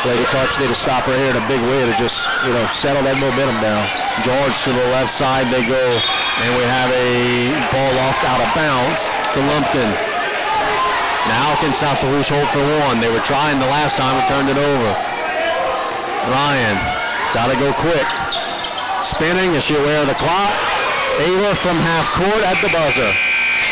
Lady Tarps need to stop right here in a big way to just, settle that momentum down. George to the left side they go, and we have a ball lost out of bounds to Lumpkin. Now can South Lafourche hold for one? They were trying the last time and turned it over. Ryan, gotta go quick. Spinning, is she aware of the clock? Ava from half court at the buzzer.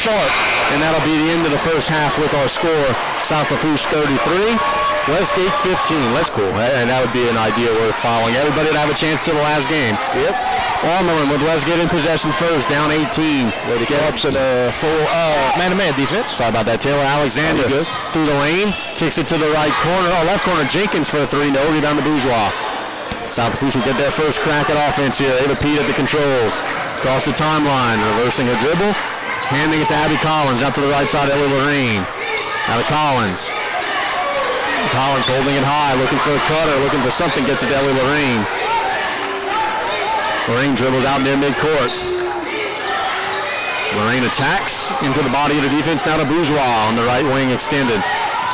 Short, and that'll be the end of the first half with our score. South Lafourche 33. Westgate 15. Let's go. And that would be an idea worth following. Everybody to have a chance to the last game. Yep. Ormelin with Westgate in possession first, down 18. Lady Tarps in a full man-to-man defense. Sorry about that. Taylor Alexander through the lane, kicks it to the right corner. Left corner, Jenkins for a three. No, rebound to Bourgeois. South Lafourche will get their first crack at offense here. Ava Pete at the controls. Across the timeline, reversing her dribble. Handing it to Abby Collins, out to the right side, Ellie Lorraine. Now to Collins. Collins holding it high, looking for a cutter, looking for something, gets it to Ellie Lorraine. Lorraine dribbles out near midcourt. Lorraine attacks into the body of the defense, now to Bourgeois on the right wing extended.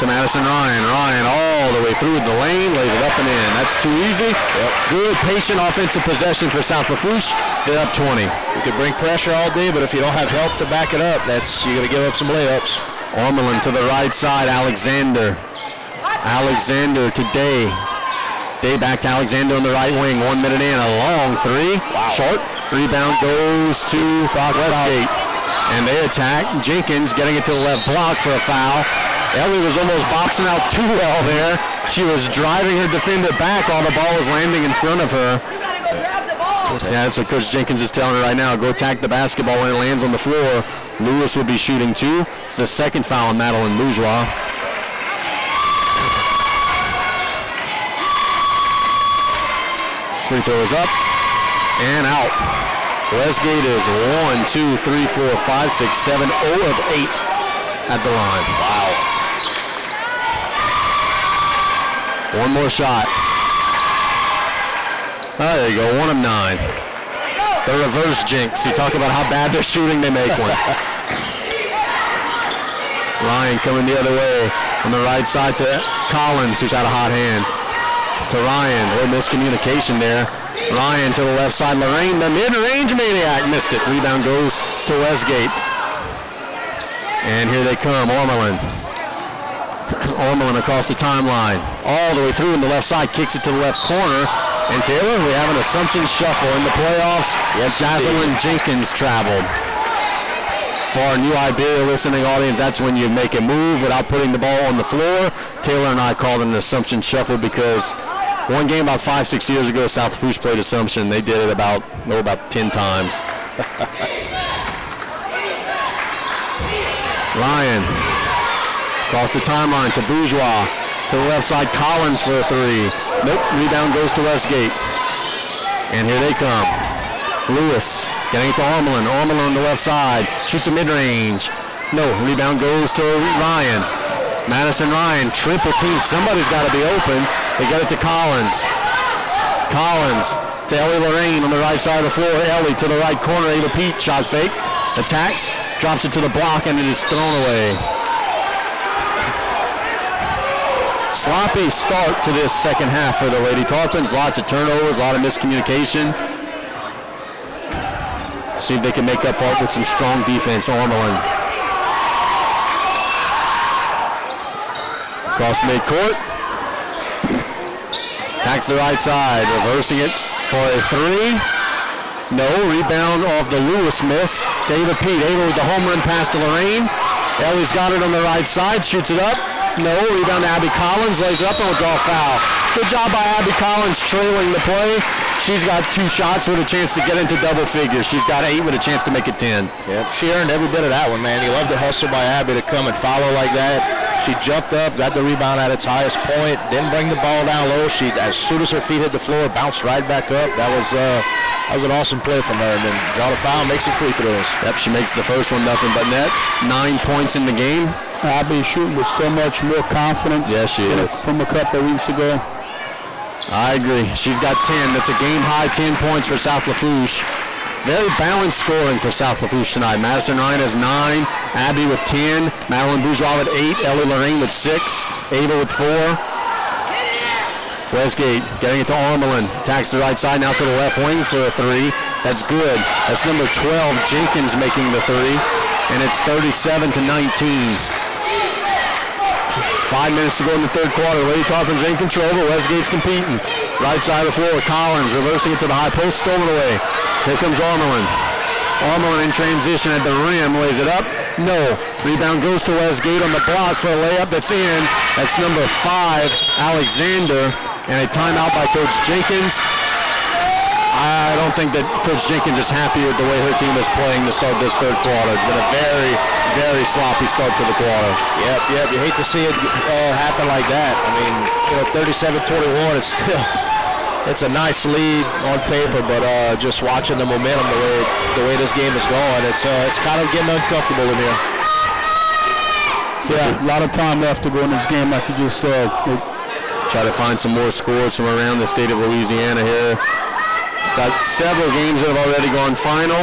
To Madison Ryan. Ryan all the way through the lane, lays it up and in. That's too easy. Yep. Good, patient offensive possession for South Lafourche. They're up 20. You can bring pressure all day, but if you don't have help to back it up, you're going to give up some layups. Ormelin to the right side, Alexander. Alexander to Day. Day back to Alexander on the right wing. 1 minute in, a long three. Wow. Short. Rebound goes to Westgate. And they attack. Jenkins getting it to the left block for a foul. Ellie was almost boxing out too well there. She was driving her defender back while the ball was landing in front of her. Yeah, that's what Coach Jenkins is telling her right now. Go attack the basketball when it lands on the floor. Lewis will be shooting two. It's the second foul on Madeline Bourgeois. Free throw is up and out. Westgate is 1, 2, 3, 4, 5, 6, 7, 0 of 8 at the line. Wow. One more shot. Oh, there you go, 1 of 9. The reverse jinx. You talk about how bad they're shooting, they make one. Ryan coming the other way on the right side to Collins, who's had a hot hand. To Ryan, a little miscommunication there. Ryan to the left side, Lorraine, the mid-range maniac, missed it. Rebound goes to Westgate. And here they come, Ormelin. Ormelin across the timeline, all the way through on the left side, kicks it to the left corner. And Taylor, we have an Assumption shuffle in the playoffs. Yes, Jaslyn Jenkins traveled. For our new Iberia listening audience, that's when you make a move without putting the ball on the floor. Taylor and I called it an Assumption shuffle because one game about 5-6 years ago, South Lafourche played Assumption. They did it about 10 times. Ryan. Across the timeline to Bourgeois. To the left side, Collins for a three. Nope, rebound goes to Westgate. And here they come. Lewis getting it to Ormelin. Ormelin on the left side. Shoots a mid-range. No, rebound goes to Ryan. Madison Ryan, triple team. Somebody's got to be open. They get it to Collins. Collins to Ellie Lorraine on the right side of the floor. Ellie to the right corner. Ava Pete, shot fake. Attacks, drops it to the block, and it is thrown away. Sloppy start to this second half for the Lady Tarpons. Lots of turnovers, a lot of miscommunication. See if they can make up for it with some strong defense. Ormelin. Cross midcourt. Attacks the right side, reversing it for a three. No, rebound off the Lewis miss. David Pete, Ava with the home run pass to Lorraine. Ellie's got it on the right side, shoots it up. No, rebound to Abby Collins, lays it up and will draw a foul. Good job by Abby Collins trailing the play. She's got 2 shots with a chance to get into double figures. She's got 8 with a chance to make it 10. Yep, she earned every bit of that one, man. You love the hustle by Abby to come and follow like that. She jumped up, got the rebound at its highest point, didn't bring the ball down low. She, as soon as her feet hit the floor, bounced right back up. That was an awesome play from her. And then draw the foul, makes some free throws. Yep, she makes the first one nothing but net. 9 points in the game. Abby shooting with so much more confidence. Yes, she is. From a couple of weeks ago. I agree. She's got 10. That's a game-high 10 points for South Lafourche. Very balanced scoring for South Lafourche tonight. Madison Ryan has 9, Abby with 10, Madeline Bourgeois with 8, Ellie Lorraine with 6, Ava with 4. Westgate getting it to Ormelin. Attacks the right side now to the left wing for a 3. That's good. That's number 12, Jenkins, making the 3. And it's 37-19. 5 minutes to go in the third quarter. Lady Tarpon's in control, but Westgate's competing. Right side of the floor, Collins reversing it to the high post, stolen away. Here comes Ormelin. Ormelin in transition at the rim, lays it up. No. Rebound goes to Westgate on the block for a layup that's in. That's number 5, Alexander. And a timeout by Coach Jenkins. I don't think that Coach Jenkins is happy with the way her team is playing to start this third quarter. It's been a very, very sloppy start to the quarter. Yep. You hate to see it happen like that. I mean, 37-21, it's a nice lead on paper, but just watching the momentum, the way this game is going, it's kind of getting uncomfortable in here. So, yeah, a lot of time left to go in this game, like you just said. Try to find some more scores from around the state of Louisiana here. Got several games that have already gone final.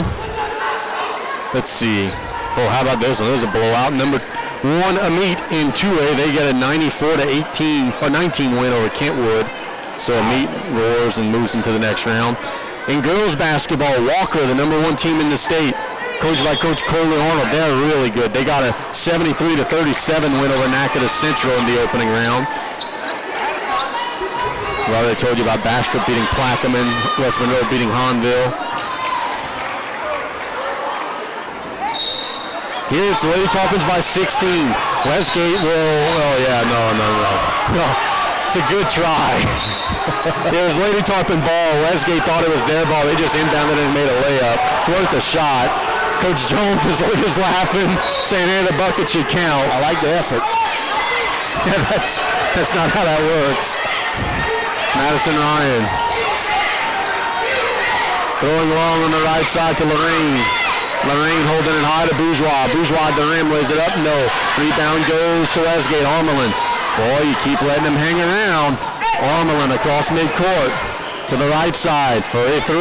Let's see. Oh, how about this one? There's a blowout. Number 1, Amit in 2A. They get a 94-18 or 19 win over Kentwood. So Amit roars and moves into the next round. In girls basketball, Walker, the number 1 team in the state, coached by Coach Coley Arnold. They're really good. They got a 73-37 win over Natchitoches Central in the opening round. Well, I told you about Bastrop beating Plaquemine, West Monroe beating Hahnville. Here it's Lady Tarpons by 16. Westgate will, no. It's a good try. It was Lady Tarpon ball. Westgate thought it was their ball. They just inbounded it and made a layup. It's worth a shot. Coach Jones is laughing, saying, hey, the bucket should count. I like the effort. Yeah, that's not how that works. Madison Ryan. Throwing long on the right side to Lorraine. Lorraine holding it high to Bourgeois. Bourgeois at the rim, lays it up, no. Rebound goes to Westgate. Ormelin. Boy, you keep letting him hang around. Ormelin across midcourt to the right side for a 3.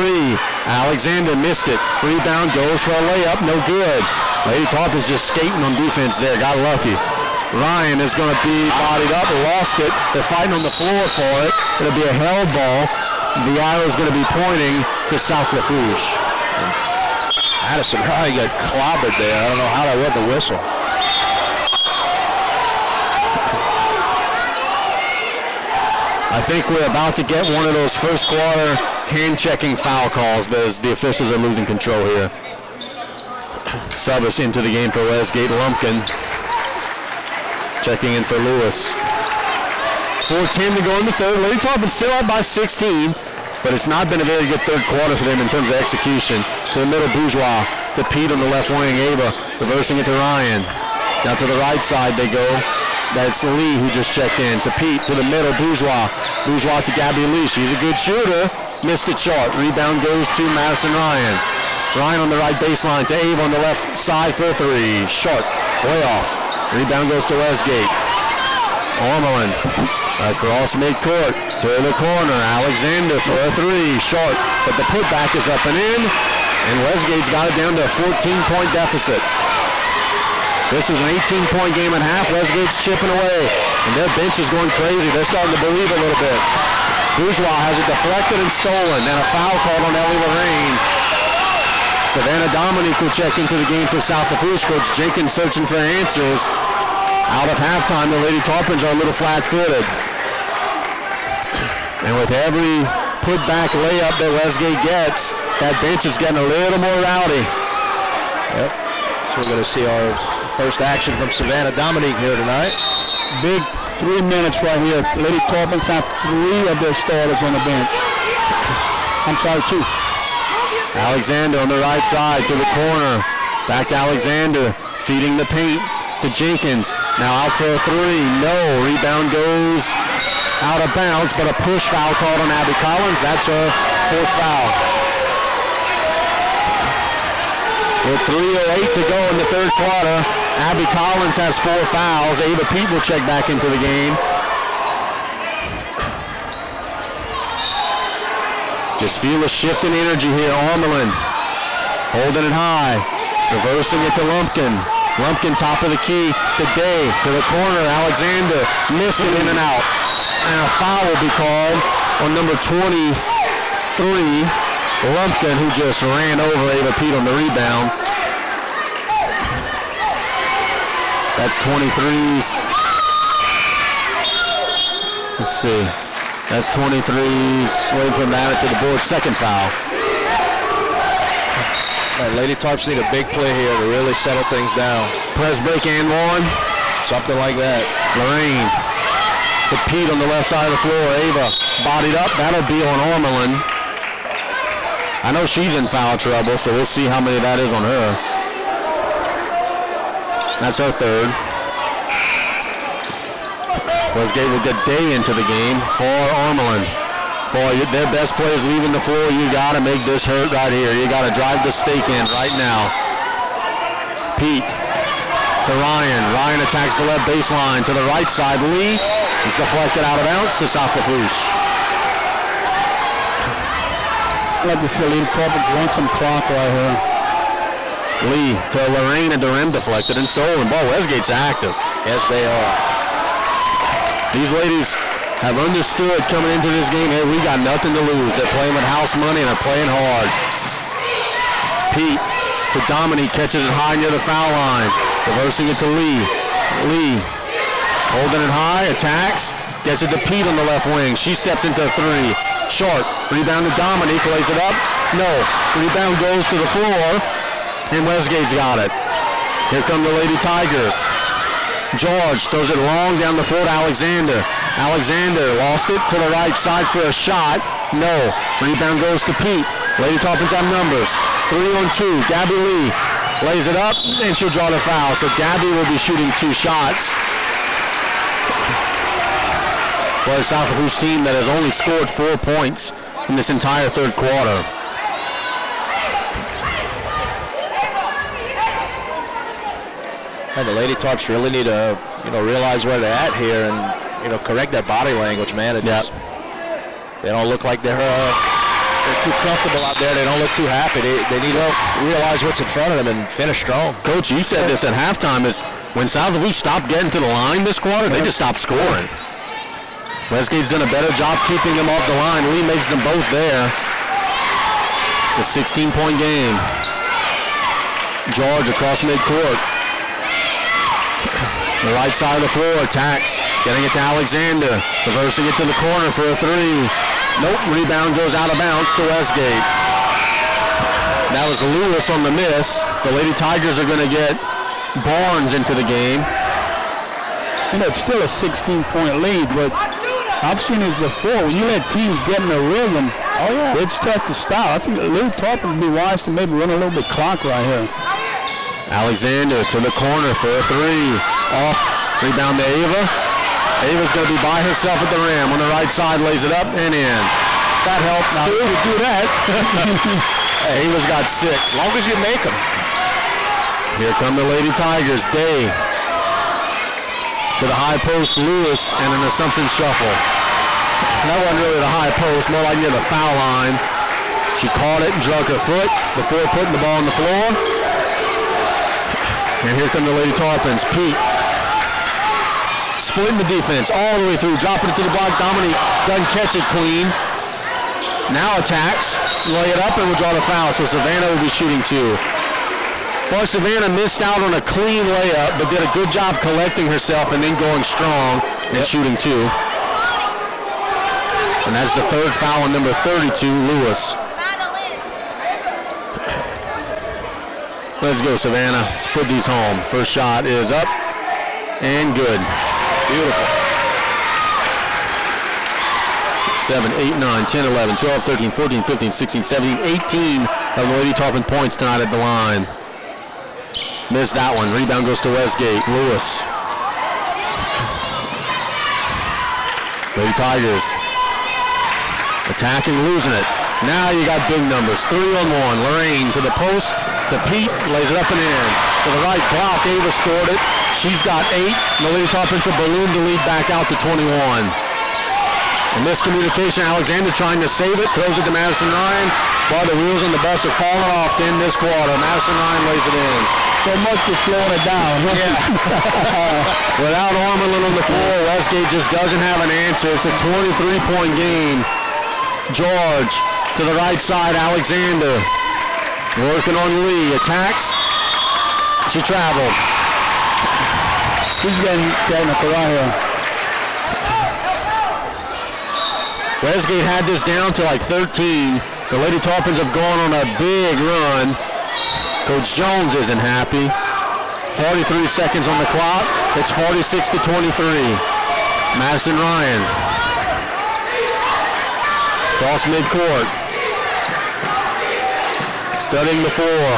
Alexander missed it. Rebound goes for a layup, no good. Lady Tarpon's just skating on defense there, got lucky. Ryan is going to be bodied up, lost it. They're fighting on the floor for it. It'll be a held ball. The arrow is going to be pointing to South Lafourche. Madison Ryan got clobbered there. I don't know how that went the whistle. I think we're about to get one of those first quarter hand-checking foul calls because the officials are losing control here. Subus into the game for Westgate. Lumpkin checking in for Lewis. 4:10 to go in the third. Lady Tarpon still up by 16, but it's not been a very good third quarter for them in terms of execution. To the middle, Bourgeois. To Pete on the left wing. Ava reversing it to Ryan. Now to the right side they go. That's Lee who just checked in. To Pete, to the middle, Bourgeois. Bourgeois to Gabby Lee. She's a good shooter. Missed it short. Rebound goes to Madison Ryan. Ryan on the right baseline to Ava on the left side for a 3. Short. Way off. Rebound goes to Westgate. Ormelin across midcourt to the corner. Alexander for a 3. Short. But the putback is up and in. And Westgate's got it down to a 14-point deficit. This was an 18-point game at half. Westgate's chipping away. And their bench is going crazy. They're starting to believe a little bit. Bourgeois has it deflected and stolen. And a foul called on Ellie Lorraine. Savannah Dominique will check into the game for South Lafourche. Coach Jenkins searching for answers. Out of halftime, the Lady Tarpons are a little flat-footed. And with every put-back layup that Westgate gets, that bench is getting a little more rowdy. Yep. So we're going to see our first action from Savannah Dominique here tonight. Big 3 minutes right here. Lady Tarpons have 3 of their starters on the bench. I'm sorry, 2. Alexander on the right side to the corner. Back to Alexander, feeding the paint to Jenkins. Now out for a 3. No. Rebound goes out of bounds, but a push foul called on Abby Collins. That's a 4th foul. With 3:08 to go in the 3rd quarter, Abby Collins has 4 fouls. Ava Pete will check back into the game. Just feel a shift in energy here. Ormelin holding it high, reversing it to Lumpkin. Lumpkin top of the key to Day, to the corner. Alexander missed it in and out. And a foul will be called on number 23, Lumpkin, who just ran over Ava Pete on the rebound. That's 23's. Let's see. That's 23's. Waiting for Matt to the board. 2nd foul. Lady Tarps need a big play here to really settle things down. Press break and 1. Something like that. Lorraine. To Pete on the left side of the floor. Ava bodied up. That'll be on Ormelin. I know she's in foul trouble, so we'll see how many that is on her. That's her 3rd. Westgate will get Day into the game for Ormelin. Boy, their best players leaving the floor. You got to make this hurt right here. You got to drive the stake in right now. Pete to Ryan. Ryan attacks the left baseline to the right side. Lee is deflected out of bounds to South Lafourche. I like to see the Lady Tarpons run some clock right here. Lee to Lorraine at the rim, deflected and stolen. Boy, Westgate's active. Yes, they are. These ladies have understood coming into this game, hey, we got nothing to lose. They're playing with house money and they're playing hard. Pete to Dominique, catches it high near the foul line. Reversing it to Lee. Lee holding it high, attacks, gets it to Pete on the left wing. She steps into a 3. Short, rebound to Dominique, lays it up. No, rebound goes to the floor, and Westgate's got it. Here come the Lady Tigers. George throws it long down the floor to Alexander. Alexander lost it to the right side for a shot. No. Rebound goes to Pete. Lady Tarpons have numbers. 3-on-2. Gabby Lee lays it up, and she'll draw the foul. So Gabby will be shooting 2 shots. For a South Lafourche team that has only scored 4 points in this entire 3rd quarter. And the Lady Tarps really need to, realize where they're at here and, correct their body language, man. It just, they don't look like they're too comfortable out there. They don't look too happy. They need to realize what's in front of them and finish strong. Coach, you said this at halftime, is when South Lafourche stopped getting to the line this quarter, they just stopped scoring. Westgate's done a better job keeping them off the line. Lee makes them both there. It's a 16-point game. George across midcourt. The right side of the floor, attacks, getting it to Alexander, reversing it to the corner for a 3. Nope, rebound goes out of bounds to Westgate. That was Lewis on the miss. The Lady Tigers are going to get Barnes into the game. It's still a 16-point lead, but I've seen this before. When you let teams get in a rhythm, it's tough to stop. I think Lady Tarpons would be wise to maybe run a little bit clock right here. Alexander to the corner for a 3. Off, rebound to Ava. Ava's going to be by herself at the rim. On the right side, lays it up and in. That helps too to do that. Ava's got 6. As long as you make them. Here come the Lady Tigers. Day to the high post, Lewis, and an Assumption shuffle. That wasn't really the high post, more like near the foul line. She caught it and drug her foot before putting the ball on the floor. And here come the Lady Tarpons. Pete splitting the defense all the way through, dropping it to the block. Dominique doesn't catch it clean. Now attacks, lay it up and will draw the foul, so Savannah will be shooting 2. Well, Savannah missed out on a clean layup, but did a good job collecting herself and then going strong and shooting 2. And that's the third foul on number 32, Lewis. Let's go, Savannah. Let's put these home. First shot is up and good. Beautiful. 7, 8, 9, 10, 11, 12, 13, 14, 15, 16, 17, 18 of the Lady Tarpon points tonight at the line. Missed that one. Rebound goes to Westgate. Lewis. Lady Tigers attacking, losing it. Now you got big numbers. 3-on-1. Lorraine to the post. To Pete. Lays it up and in. To the right block. Ava scored it. She's got 8. And the Lady Tarpons have ballooned the lead back out to 21. And miscommunication. Alexander trying to save it. Throws it to Madison Ryan. But the wheels on the bus are falling off to end this quarter. Madison Ryan lays it in. So much for slowing it down. Yeah. Without Ormerlin on the floor, Westgate just doesn't have an answer. It's a 23-point game. George to the right side. Alexander working on Lee. Attacks. She traveled. She's getting technical right here. Westgate had this down to like 13. The Lady Tarpons have gone on a big run. Coach Jones isn't happy. 43 seconds on the clock. It's 46 to 23. Madison Ryan. Cross midcourt. Studying the floor.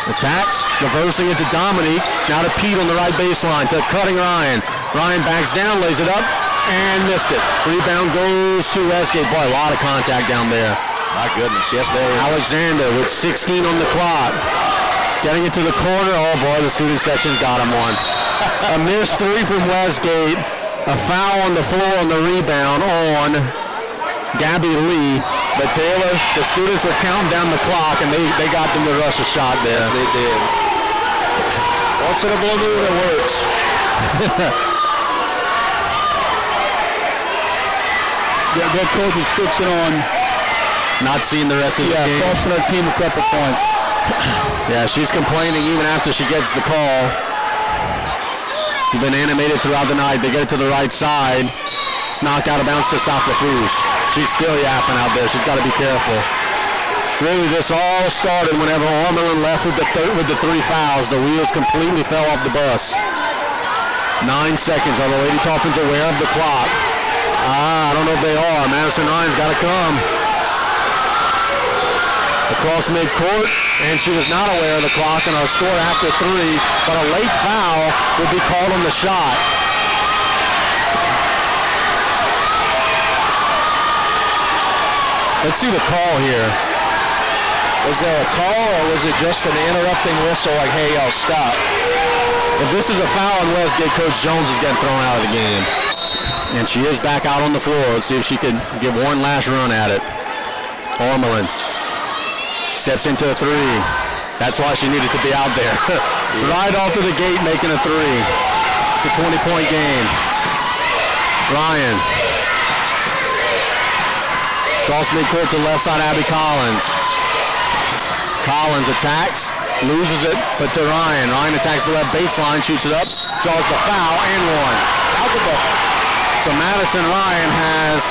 Attacks. Reversing it to Dominique. Now to Pete on the right baseline. To cutting Ryan. Ryan backs down, lays it up, and missed it. Rebound goes to Westgate. Boy, a lot of contact down there. My goodness, yes there is. Alexander with 16 on the clock. Getting it to the corner. Oh boy, the student section's got him one. A missed 3 from Westgate. A foul on the floor on the rebound on Gabby Lee. But Taylor, the students were counting down the clock and they got them to rush a shot there. Yes, they did. Once in a blue moon, it works. Their coach is fixing on. Not seeing the rest of the game. Costing her team a couple points. Yeah, she's complaining even after she gets the call. She's been animated throughout the night. They get it to the right side. It's knocked out of bounds to South Lafourche. She's still yapping out there. She's got to be careful. Really, this all started whenever Ormelin left with the 3 fouls. The wheels completely fell off the bus. 9 seconds. Are the Lady Tarpons aware of the clock? I don't know if they are. Madison Ryan's got to come. Across midcourt, and she was not aware of the clock, and our score after 3, but a late foul will be called on the shot. Let's see the call here. Was there a call, or was it just an interrupting whistle like, hey, y'all, stop? If this is a foul on Westgate, Coach Jones is getting thrown out of the game. And she is back out on the floor. Let's see if she can give one last run at it. Ormelin steps into a 3. That's why she needed to be out there. Right off of the gate, making a 3. It's a 20-point game. Ryan. Cross midcourt to left side, Abby Collins. Collins attacks, loses it, but to Ryan. Ryan attacks the left baseline, shoots it up, draws the foul, and 1. Out the ball. So Madison Ryan has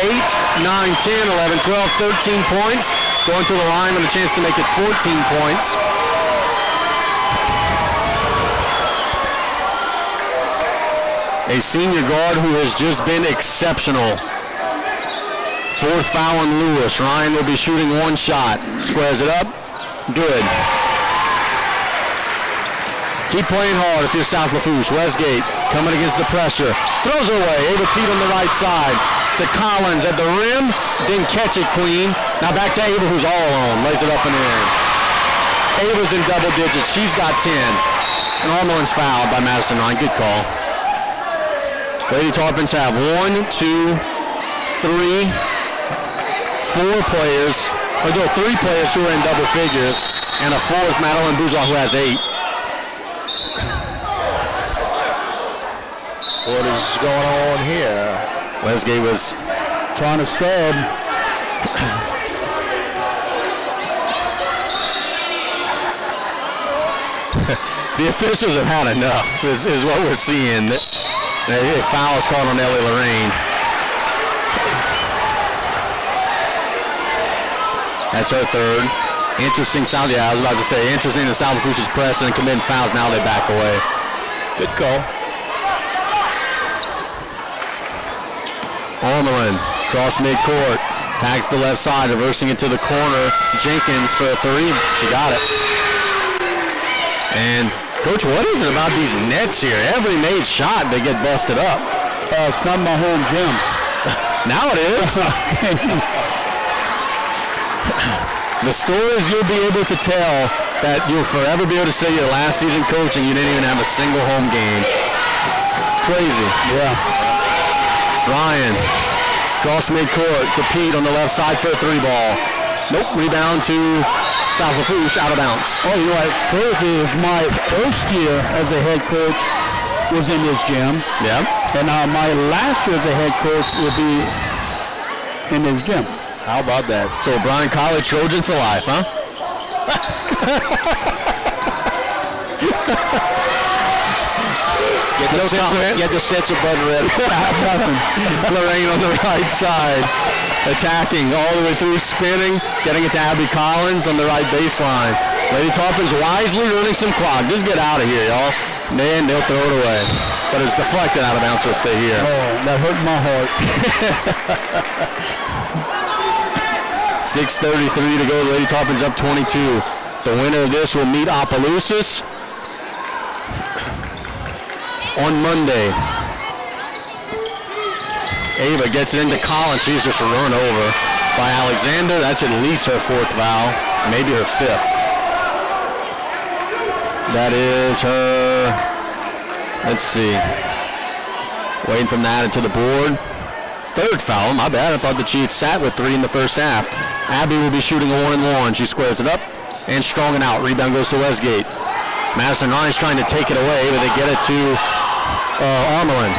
8, 9, 10, 11, 12, 13 points. Going to the line with a chance to make it 14 points. A senior guard who has just been exceptional. 4th foul on Lewis. Ryan will be shooting 1 shot. Squares it up. Good. Keep playing hard if you're South Lafourche. Westgate coming against the pressure. Throws it away. Ava Pete on the right side. To Collins at the rim. Didn't catch it clean. Now back to Ava, who's all alone. Lays it up and in. Ava's in double digits. She's got 10. And Ormelin's fouled by Madison Ryan. Good call. Lady Tarpons have 1, 2, 3, 4 players. Or no, 3 players who are in double figures. And a 4th, Madeline Bourgeois, who has 8. What is going on here? Westgate was trying to sub. The officials have had enough, is what we're seeing. A foul is called on Ellie Lorraine. That's her third. Interesting sound. Yeah, I was about to say, interesting that South Lafourche is pressing and committing fouls. Now they back away. Good call. Ormelin, cross midcourt, tags the left side, reversing it to the corner. Jenkins for a three. She got it. And, Coach, what is it about these nets here? Every made shot, they get busted up. It's not my home gym. Now it is. The stories you'll be able to tell that you'll forever be able to say your last season coaching, you didn't even have a single home game. It's crazy. Yeah. Ryan, cross midcourt to Pete on the left side for a three ball. Nope, rebound to South Lafourche, out of bounds. Oh, you know what? Crazy is my first year as a head coach was in this gym. Yeah. And my last year as a head coach will be in this gym. How about that? So Brian College, Trojan for life, huh? Get the sensor button ready. Lorraine on the right side, attacking all the way through, spinning, getting it to Abby Collins on the right baseline. Lady Tarpon's wisely running some clock. Just get out of here, y'all. Man, they'll throw it away. But it's deflected out of bounds, so stay here. Oh, that hurt my heart. 6:33 to go. Lady Tarpon's up 22. The winner of this will meet Opelousas on Monday. Ava gets it into Collins. She's just run over by Alexander. That's at least her fourth foul, maybe her fifth. That is her, let's see, waiting from that into the board. Third foul, my bad. I thought that she had sat with three in the first half. Abby will be shooting a 1-and-1. She squares it up and strong and out. Rebound goes to Westgate. Madison Ryan's trying to take it away, but they get it to Ormelin.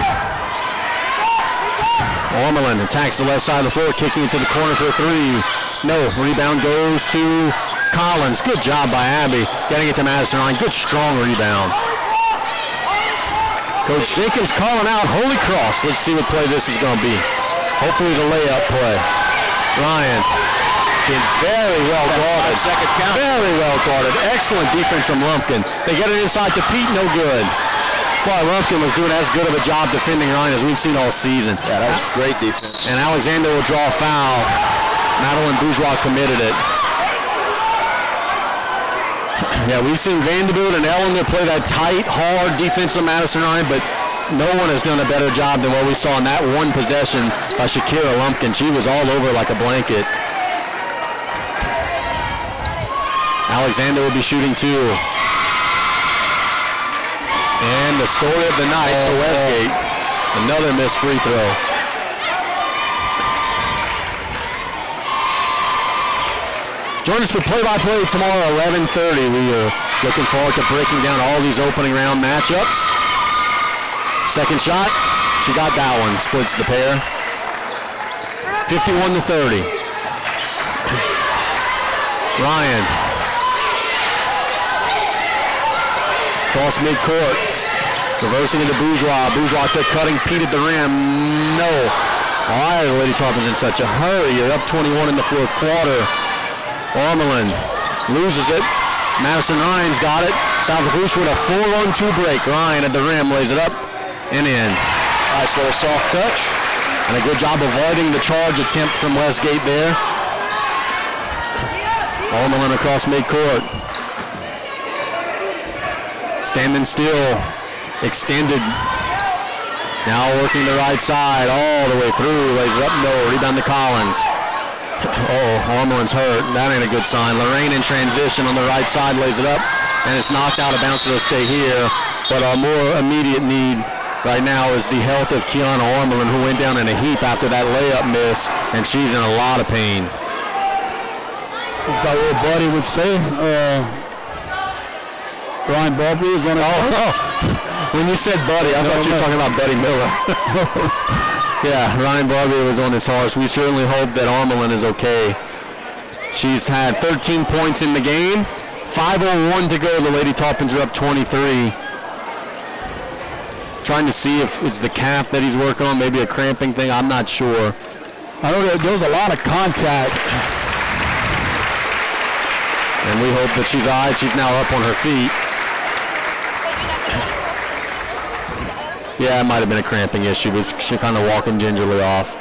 Ormelin attacks the left side of the floor, kicking it to the corner for a three. No, rebound goes to Collins. Good job by Abby, getting it to Madison Ryan. Good strong rebound. Coach Jenkins calling out Holy Cross. Let's see what play this is going to be. Hopefully the layup play. Ryan, very well guarded. Second count. Very well guarded. Excellent defense from Lumpkin. They get it inside to Pete, no good. Boy, Lumpkin was doing as good of a job defending Ryan as we've seen all season. Yeah, that was great defense. And Alexander will draw a foul. Madeline Bourgeois committed it. Yeah, we've seen Vanderbilt and Ellender play that tight, hard defense on Madison Ryan, but no one has done a better job than what we saw in that one possession by Shakira Lumpkin. She was all over like a blanket. Alexander will be shooting two. And the story of the night for Westgate, another missed free throw. Join us for play-by-play tomorrow, 11:30. We are looking forward to breaking down all these opening round matchups. Second shot, she got that one, splits the pair. 51-30. Ryan. Cross midcourt. Reversing into Bourgeois. Bourgeois took cutting Pete at the rim. No. All right, Lady Tarpon's in such a hurry. You're up 21 in the fourth quarter. Ormelin loses it. Madison Ryan's got it. South Lafourche with a 4-on-2 break. Ryan at the rim lays it up and in. Nice little soft touch. And a good job avoiding the charge attempt from Westgate there. Ormelin across midcourt. Standing still. Extended. Now working the right side all the way through. Lays it up. No. Rebound to Collins. Ormelin's hurt. That ain't a good sign. Lorraine in transition on the right side lays it up, and it's knocked out of bounds, so it'll stay here. But our more immediate need right now is the health of Kiana Ormelin, who went down in a heap after that layup miss, and she's in a lot of pain. Is that what Buddy would say? Brian Barbary is going to When you said Buddy, I thought you were talking about Betty Miller. Yeah, Ryan Barbier was on his horse. We certainly hope that Armelin is okay. She's had 13 points in the game. 5:01 to go. The Lady Tarpons are up 23. Trying to see if it's the calf that he's working on, maybe a cramping thing. I'm not sure. I know that there was a lot of contact. And we hope that she's all right. She's now up on her feet. Yeah, it might have been a cramping issue. She kind of walking gingerly off.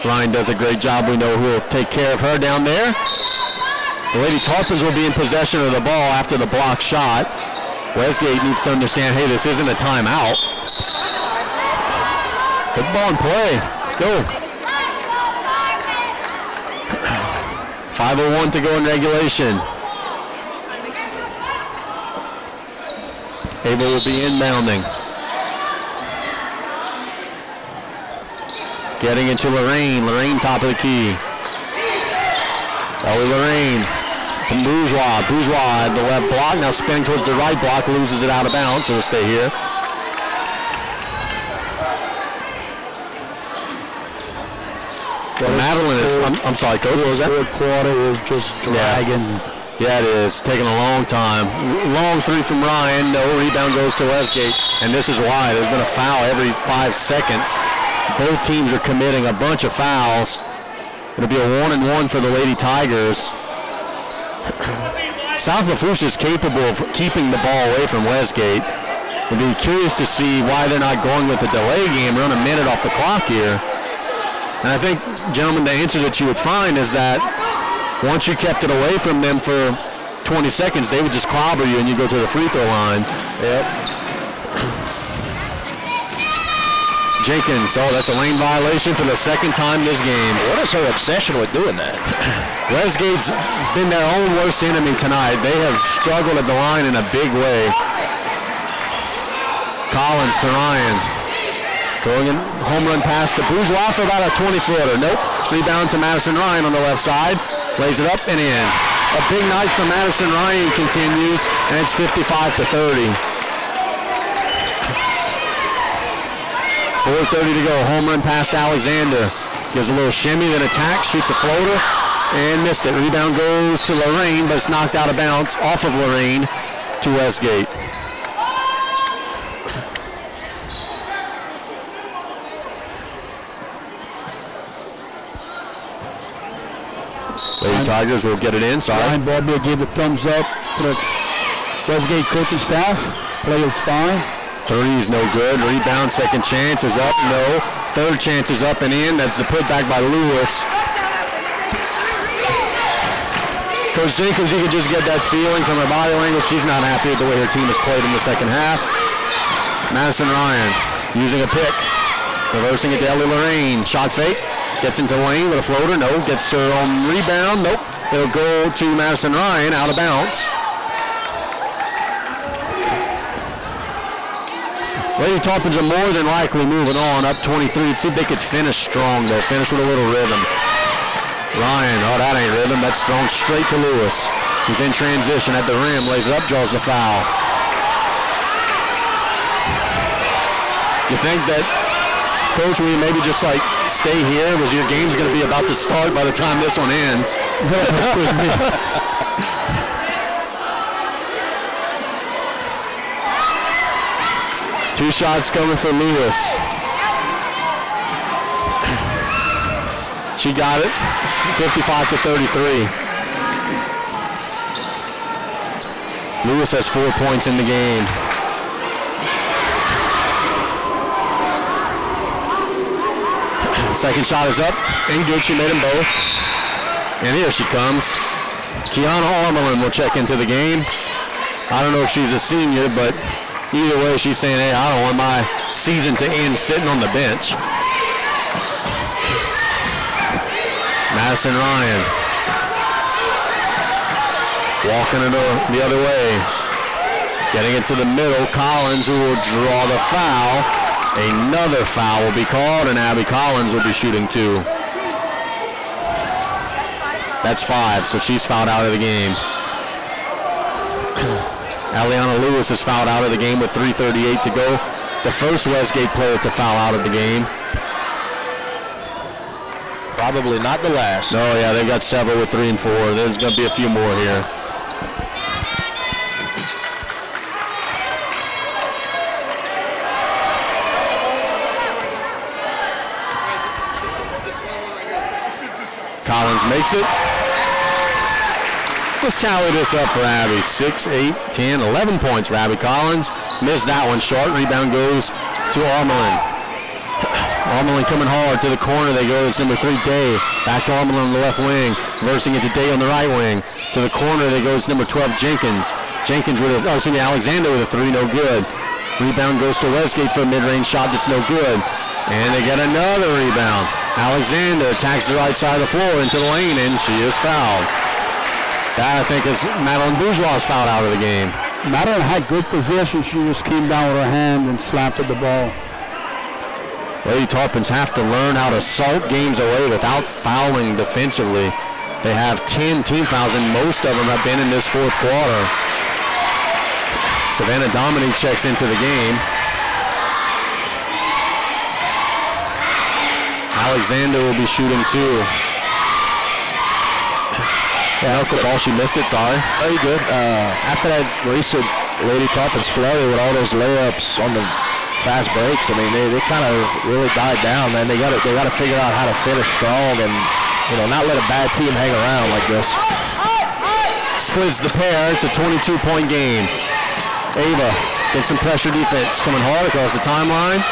Ryan does a great job. We know who will take care of her down there. The Lady Tarpons will be in possession of the ball after the block shot. Westgate needs to understand, hey, this isn't a timeout. Good ball in play. Let's go. 5:01 to go in regulation. Ava will be inbounding. Getting into Lorraine. Lorraine top of the key. Ellie Lorraine from Bourgeois. Bourgeois at the left block. Now spinning towards the right block. Loses it out of bounds. So it'll stay here. Madeline is, I'm sorry, Coach, what was that? Third quarter is just dragging. Yeah, it is. Taking a long time. Long three from Ryan. No rebound goes to Westgate. And this is why. There's been a foul every 5 seconds. Both teams are committing a bunch of fouls. It'll be a 1-and-1 for the Lady Tigers. South Lafourche is capable of keeping the ball away from Westgate. We'll be curious to see why they're not going with the delay game. Run a minute off the clock here. And I think, gentlemen, the answer that you would find is that once you kept it away from them for 20 seconds, they would just clobber you and you go to the free throw line. Yep. Jenkins, that's a lane violation for the second time this game. What is her obsession with doing that? Westgate's been their own worst enemy tonight. They have struggled at the line in a big way. Collins to Ryan. Throwing a home run pass to Bourgeois for about a 20-footer. Nope. Rebound to Madison Ryan on the left side. Lays it up and in. A big night for Madison Ryan continues, and it's 55-30. 4:30 to go. Home run pass to Alexander. Gives a little shimmy, then attacks, shoots a floater, and missed it. Rebound goes to Lorraine, but it's knocked out of bounds off of Lorraine to Westgate. Lady Tigers will get it in. Sorry. Ryan Barbier gave the thumbs up to the Westgate coaching staff. Play is fine. 30 is no good. Rebound, second chance is up. No. Third chance is up and in. That's the putback by Lewis. Coach Jenkins, you could just get that feeling from her body language. She's not happy with the way her team has played in the second half. Madison Ryan using a pick. Reversing it to Ellie Lorraine. Shot fake. Gets into lane with a floater. No. Gets her on rebound. Nope. It'll go to Madison Ryan out of bounds. Lady Tarpons are more than likely moving on up 23. Let's see if they could finish strong though. Finish with a little rhythm. Ryan, that ain't rhythm. That's thrown straight to Lewis. He's in transition at the rim. Lays it up, draws the foul. You think that, Coach, we maybe just stay here? Was your game's going to be about to start by the time this one ends? Two shots coming for Lewis. She got it. 55-33. Lewis has 4 points in the game. Second shot is up and good. She made them both. And here she comes. Kiana Armelin will check into the game. I don't know if she's a senior, but either way, she's saying, hey, I don't want my season to end sitting on the bench. Madison Ryan. Walking it the other way. Getting it to the middle. Collins, who will draw the foul. Another foul will be called, and Abby Collins will be shooting 2. That's 5, so she's fouled out of the game. Aliana Lewis is fouled out of the game with 3:38 to go. The first Westgate player to foul out of the game. Probably not the last. No, yeah, they've got several with 3 and 4. There's going to be a few more here. Collins makes it. Let's tally this up for Abby. 6, 8, 10, 11 points for Abby Collins. Missed that one short. Rebound goes to Armelin. Armelin coming hard to the corner. They go. It's number 3, Day. Back to Armelin on the left wing. Reversing it to Day on the right wing. To the corner. They go. It's number 12, Jenkins. Jenkins with Alexander with a 3. No good. Rebound goes to Westgate for a mid-range shot that's no good. And they get another rebound. Alexander attacks the right side of the floor into the lane, and she is fouled. That, I think, is Madeline Bourgeois fouled out of the game. Madeline had good possession. She just came down with her hand and slapped at the ball. Lady Tarpons have to learn how to salt games away without fouling defensively. They have 10 team fouls, and most of them have been in this fourth quarter. Savannah Dominique checks into the game. Alexander will be shooting 2. Yeah, ball, she missed it, sorry. Very good. After that recent Lady Tarpons flurry with all those layups on the fast breaks, I mean, they kind of really died down, man. They got to figure out how to finish strong and, not let a bad team hang around like this. Splits the pair. It's a 22-point game. Ava gets some pressure defense, coming hard across the timeline.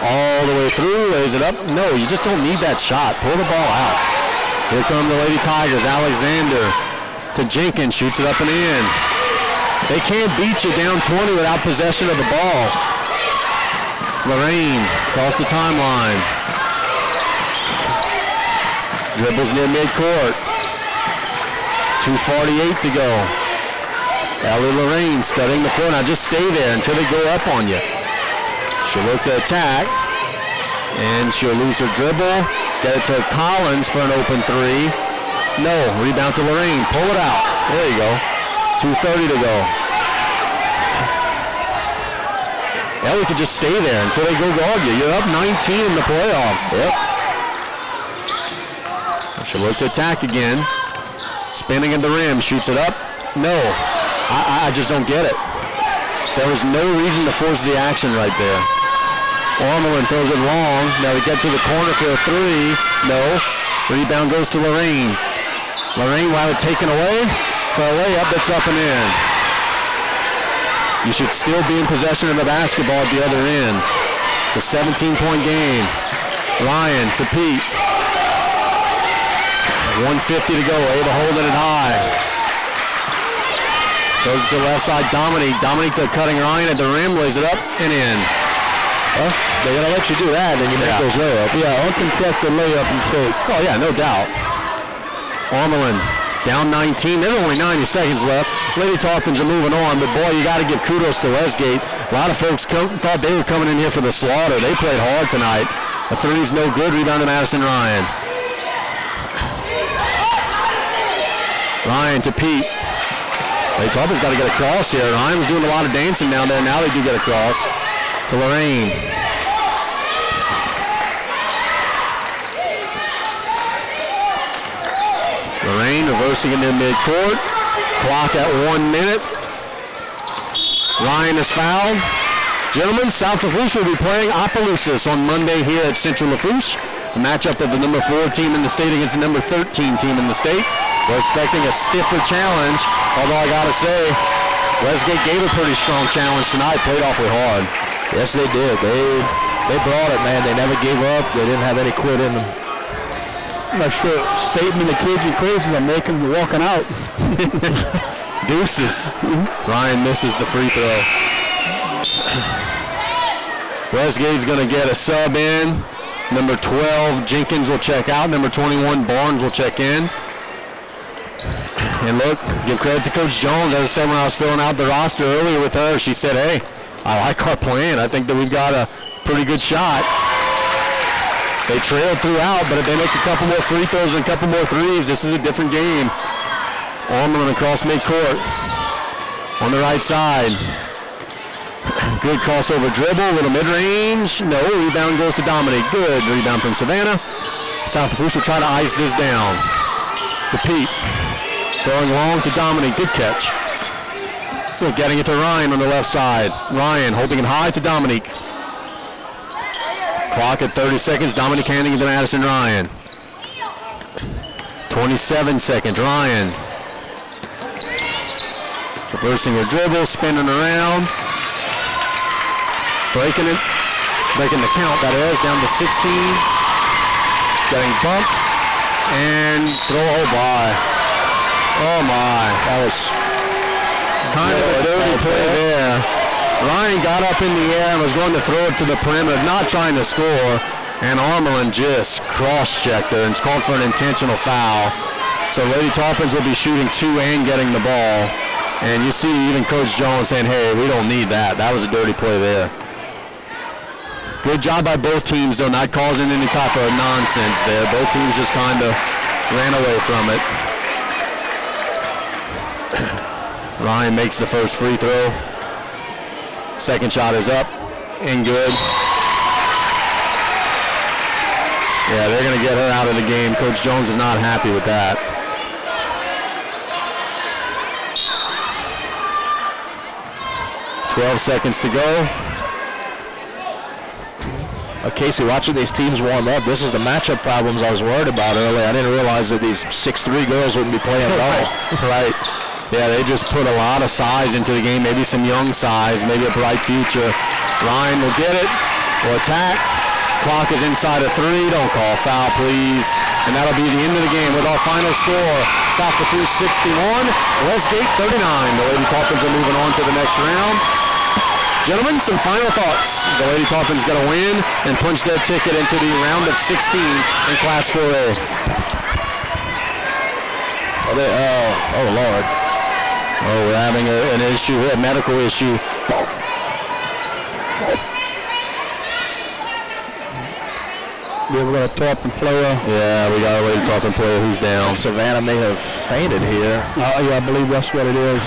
All the way through, lays it up. No, you just don't need that shot. Pull the ball out. Here come the Lady Tigers. Alexander to Jenkins, shoots it up and in. They can't beat you down 20 without possession of the ball. Lorraine across the timeline. Dribbles near midcourt. 2:48 to go. Ellie Lorraine studying the floor. Now just stay there until they go up on you. She'll look to attack, and she'll lose her dribble. Get it to Collins for an open 3. No, rebound to Lorraine. Pull it out. There you go. 2:30 to go. Ellie could just stay there until they go guard you. You're up 19 in the playoffs. Yep. She'll look to attack again. Spinning at the rim, shoots it up. No, I just don't get it. There was no reason to force the action right there. Ormelin throws it long. Now they get to the corner for a 3. No. Rebound goes to Lorraine. Lorraine will have it taken away for a layup that's up and in. You should still be in possession of the basketball at the other end. It's a 17-point game. Ryan to Pete. 1:50 to go. Ava holding it high. Goes to the left side, Dominique. Dominique to cutting Ryan at the rim, lays it up and in. Well, they're going to let you do that, and you make those layups. Yeah, uncontested layup and take. Oh, yeah, no doubt. Ormelin down 19. There's only 90 seconds left. Lady Tarpons are moving on, but boy, you got to give kudos to Westgate. A lot of folks thought they were coming in here for the slaughter. They played hard tonight. A 3's no good. Rebound to Madison Ryan. Ryan to Pete. Lady Tarpons got to get across here. Ryan was doing a lot of dancing down there. Now they do get across to Lorraine. Lorraine reversing into midcourt. Clock at 1 minute. Ryan is fouled. Gentlemen, South Lafourche will be playing Opelousas on Monday here at Central Lafourche. A matchup of the number 4 team in the state against the number 13 team in the state. We're expecting a stiffer challenge, although I gotta say, Westgate gave a pretty strong challenge tonight, played awfully hard. Yes, they did. They brought it, man. They never gave up. They didn't have any quit in them. I'm not sure. Statement of Cajun crazy. I'm making them walking out. Deuces. Ryan misses the free throw. Westgate's going to get a sub in. Number 12, Jenkins will check out. Number 21, Barnes will check in. And look, give credit to Coach Jones. As I said when I was filling out the roster earlier with her, she said, hey, I like our plan. I think that we've got a pretty good shot. They trailed throughout, but if they make a couple more free throws and a couple more threes, this is a different game. Ormelin across midcourt. on the right side. Good crossover dribble, little mid-range. No, rebound goes to Dominique. Good rebound from Savannah. South Lafourche will try to ice this down. To Pete. Throwing long to Dominique. Good catch. Still getting it to Ryan on the left side. Ryan holding it high to Dominique. Clock at 30 seconds. Dominique handing it to Madison Ryan. 27 seconds. Ryan. Reversing her dribble, spinning around. Breaking it. Breaking the count, that is. Down to 16. Getting bumped. And throw. Oh, my. Oh, my. That was kind of a dirty play there. Ryan got up in the air and was going to throw it to the perimeter, not trying to score. And Armelin just cross-checked her and called for an intentional foul. So Lady Tarpons will be shooting 2 and getting the ball. And you see even Coach Jones saying, hey, we don't need that. That was a dirty play there. Good job by both teams, though, not causing any type of nonsense there. Both teams just kind of ran away from it. Ryan makes the first free throw. Second shot is up and good. Yeah, they're going to get her out of the game. Coach Jones is not happy with that. .12 seconds to go. Casey, watching these teams warm up, this is the matchup problems I was worried about earlier. I didn't realize that these 6'3" girls wouldn't be playing at all. Right. Yeah, they just put a lot of size into the game, maybe some young size, maybe a bright future. Ryan will get it, will attack. Clock is inside of 3. Don't call foul, please. And that'll be the end of the game with our final score. South Lafourche 61, Westgate 39. The Lady Tarpons are moving on to the next round. Gentlemen, some final thoughts. The Lady Tarpons got to win and punch their ticket into the round of 16 in Class 4A. Oh, Lord. Oh, we're having an issue, a medical issue. Yeah, we got a Tarpon player. Yeah, we got a Lady Tarpon player who's down. Savannah may have fainted here. Yeah, I believe that's what it is.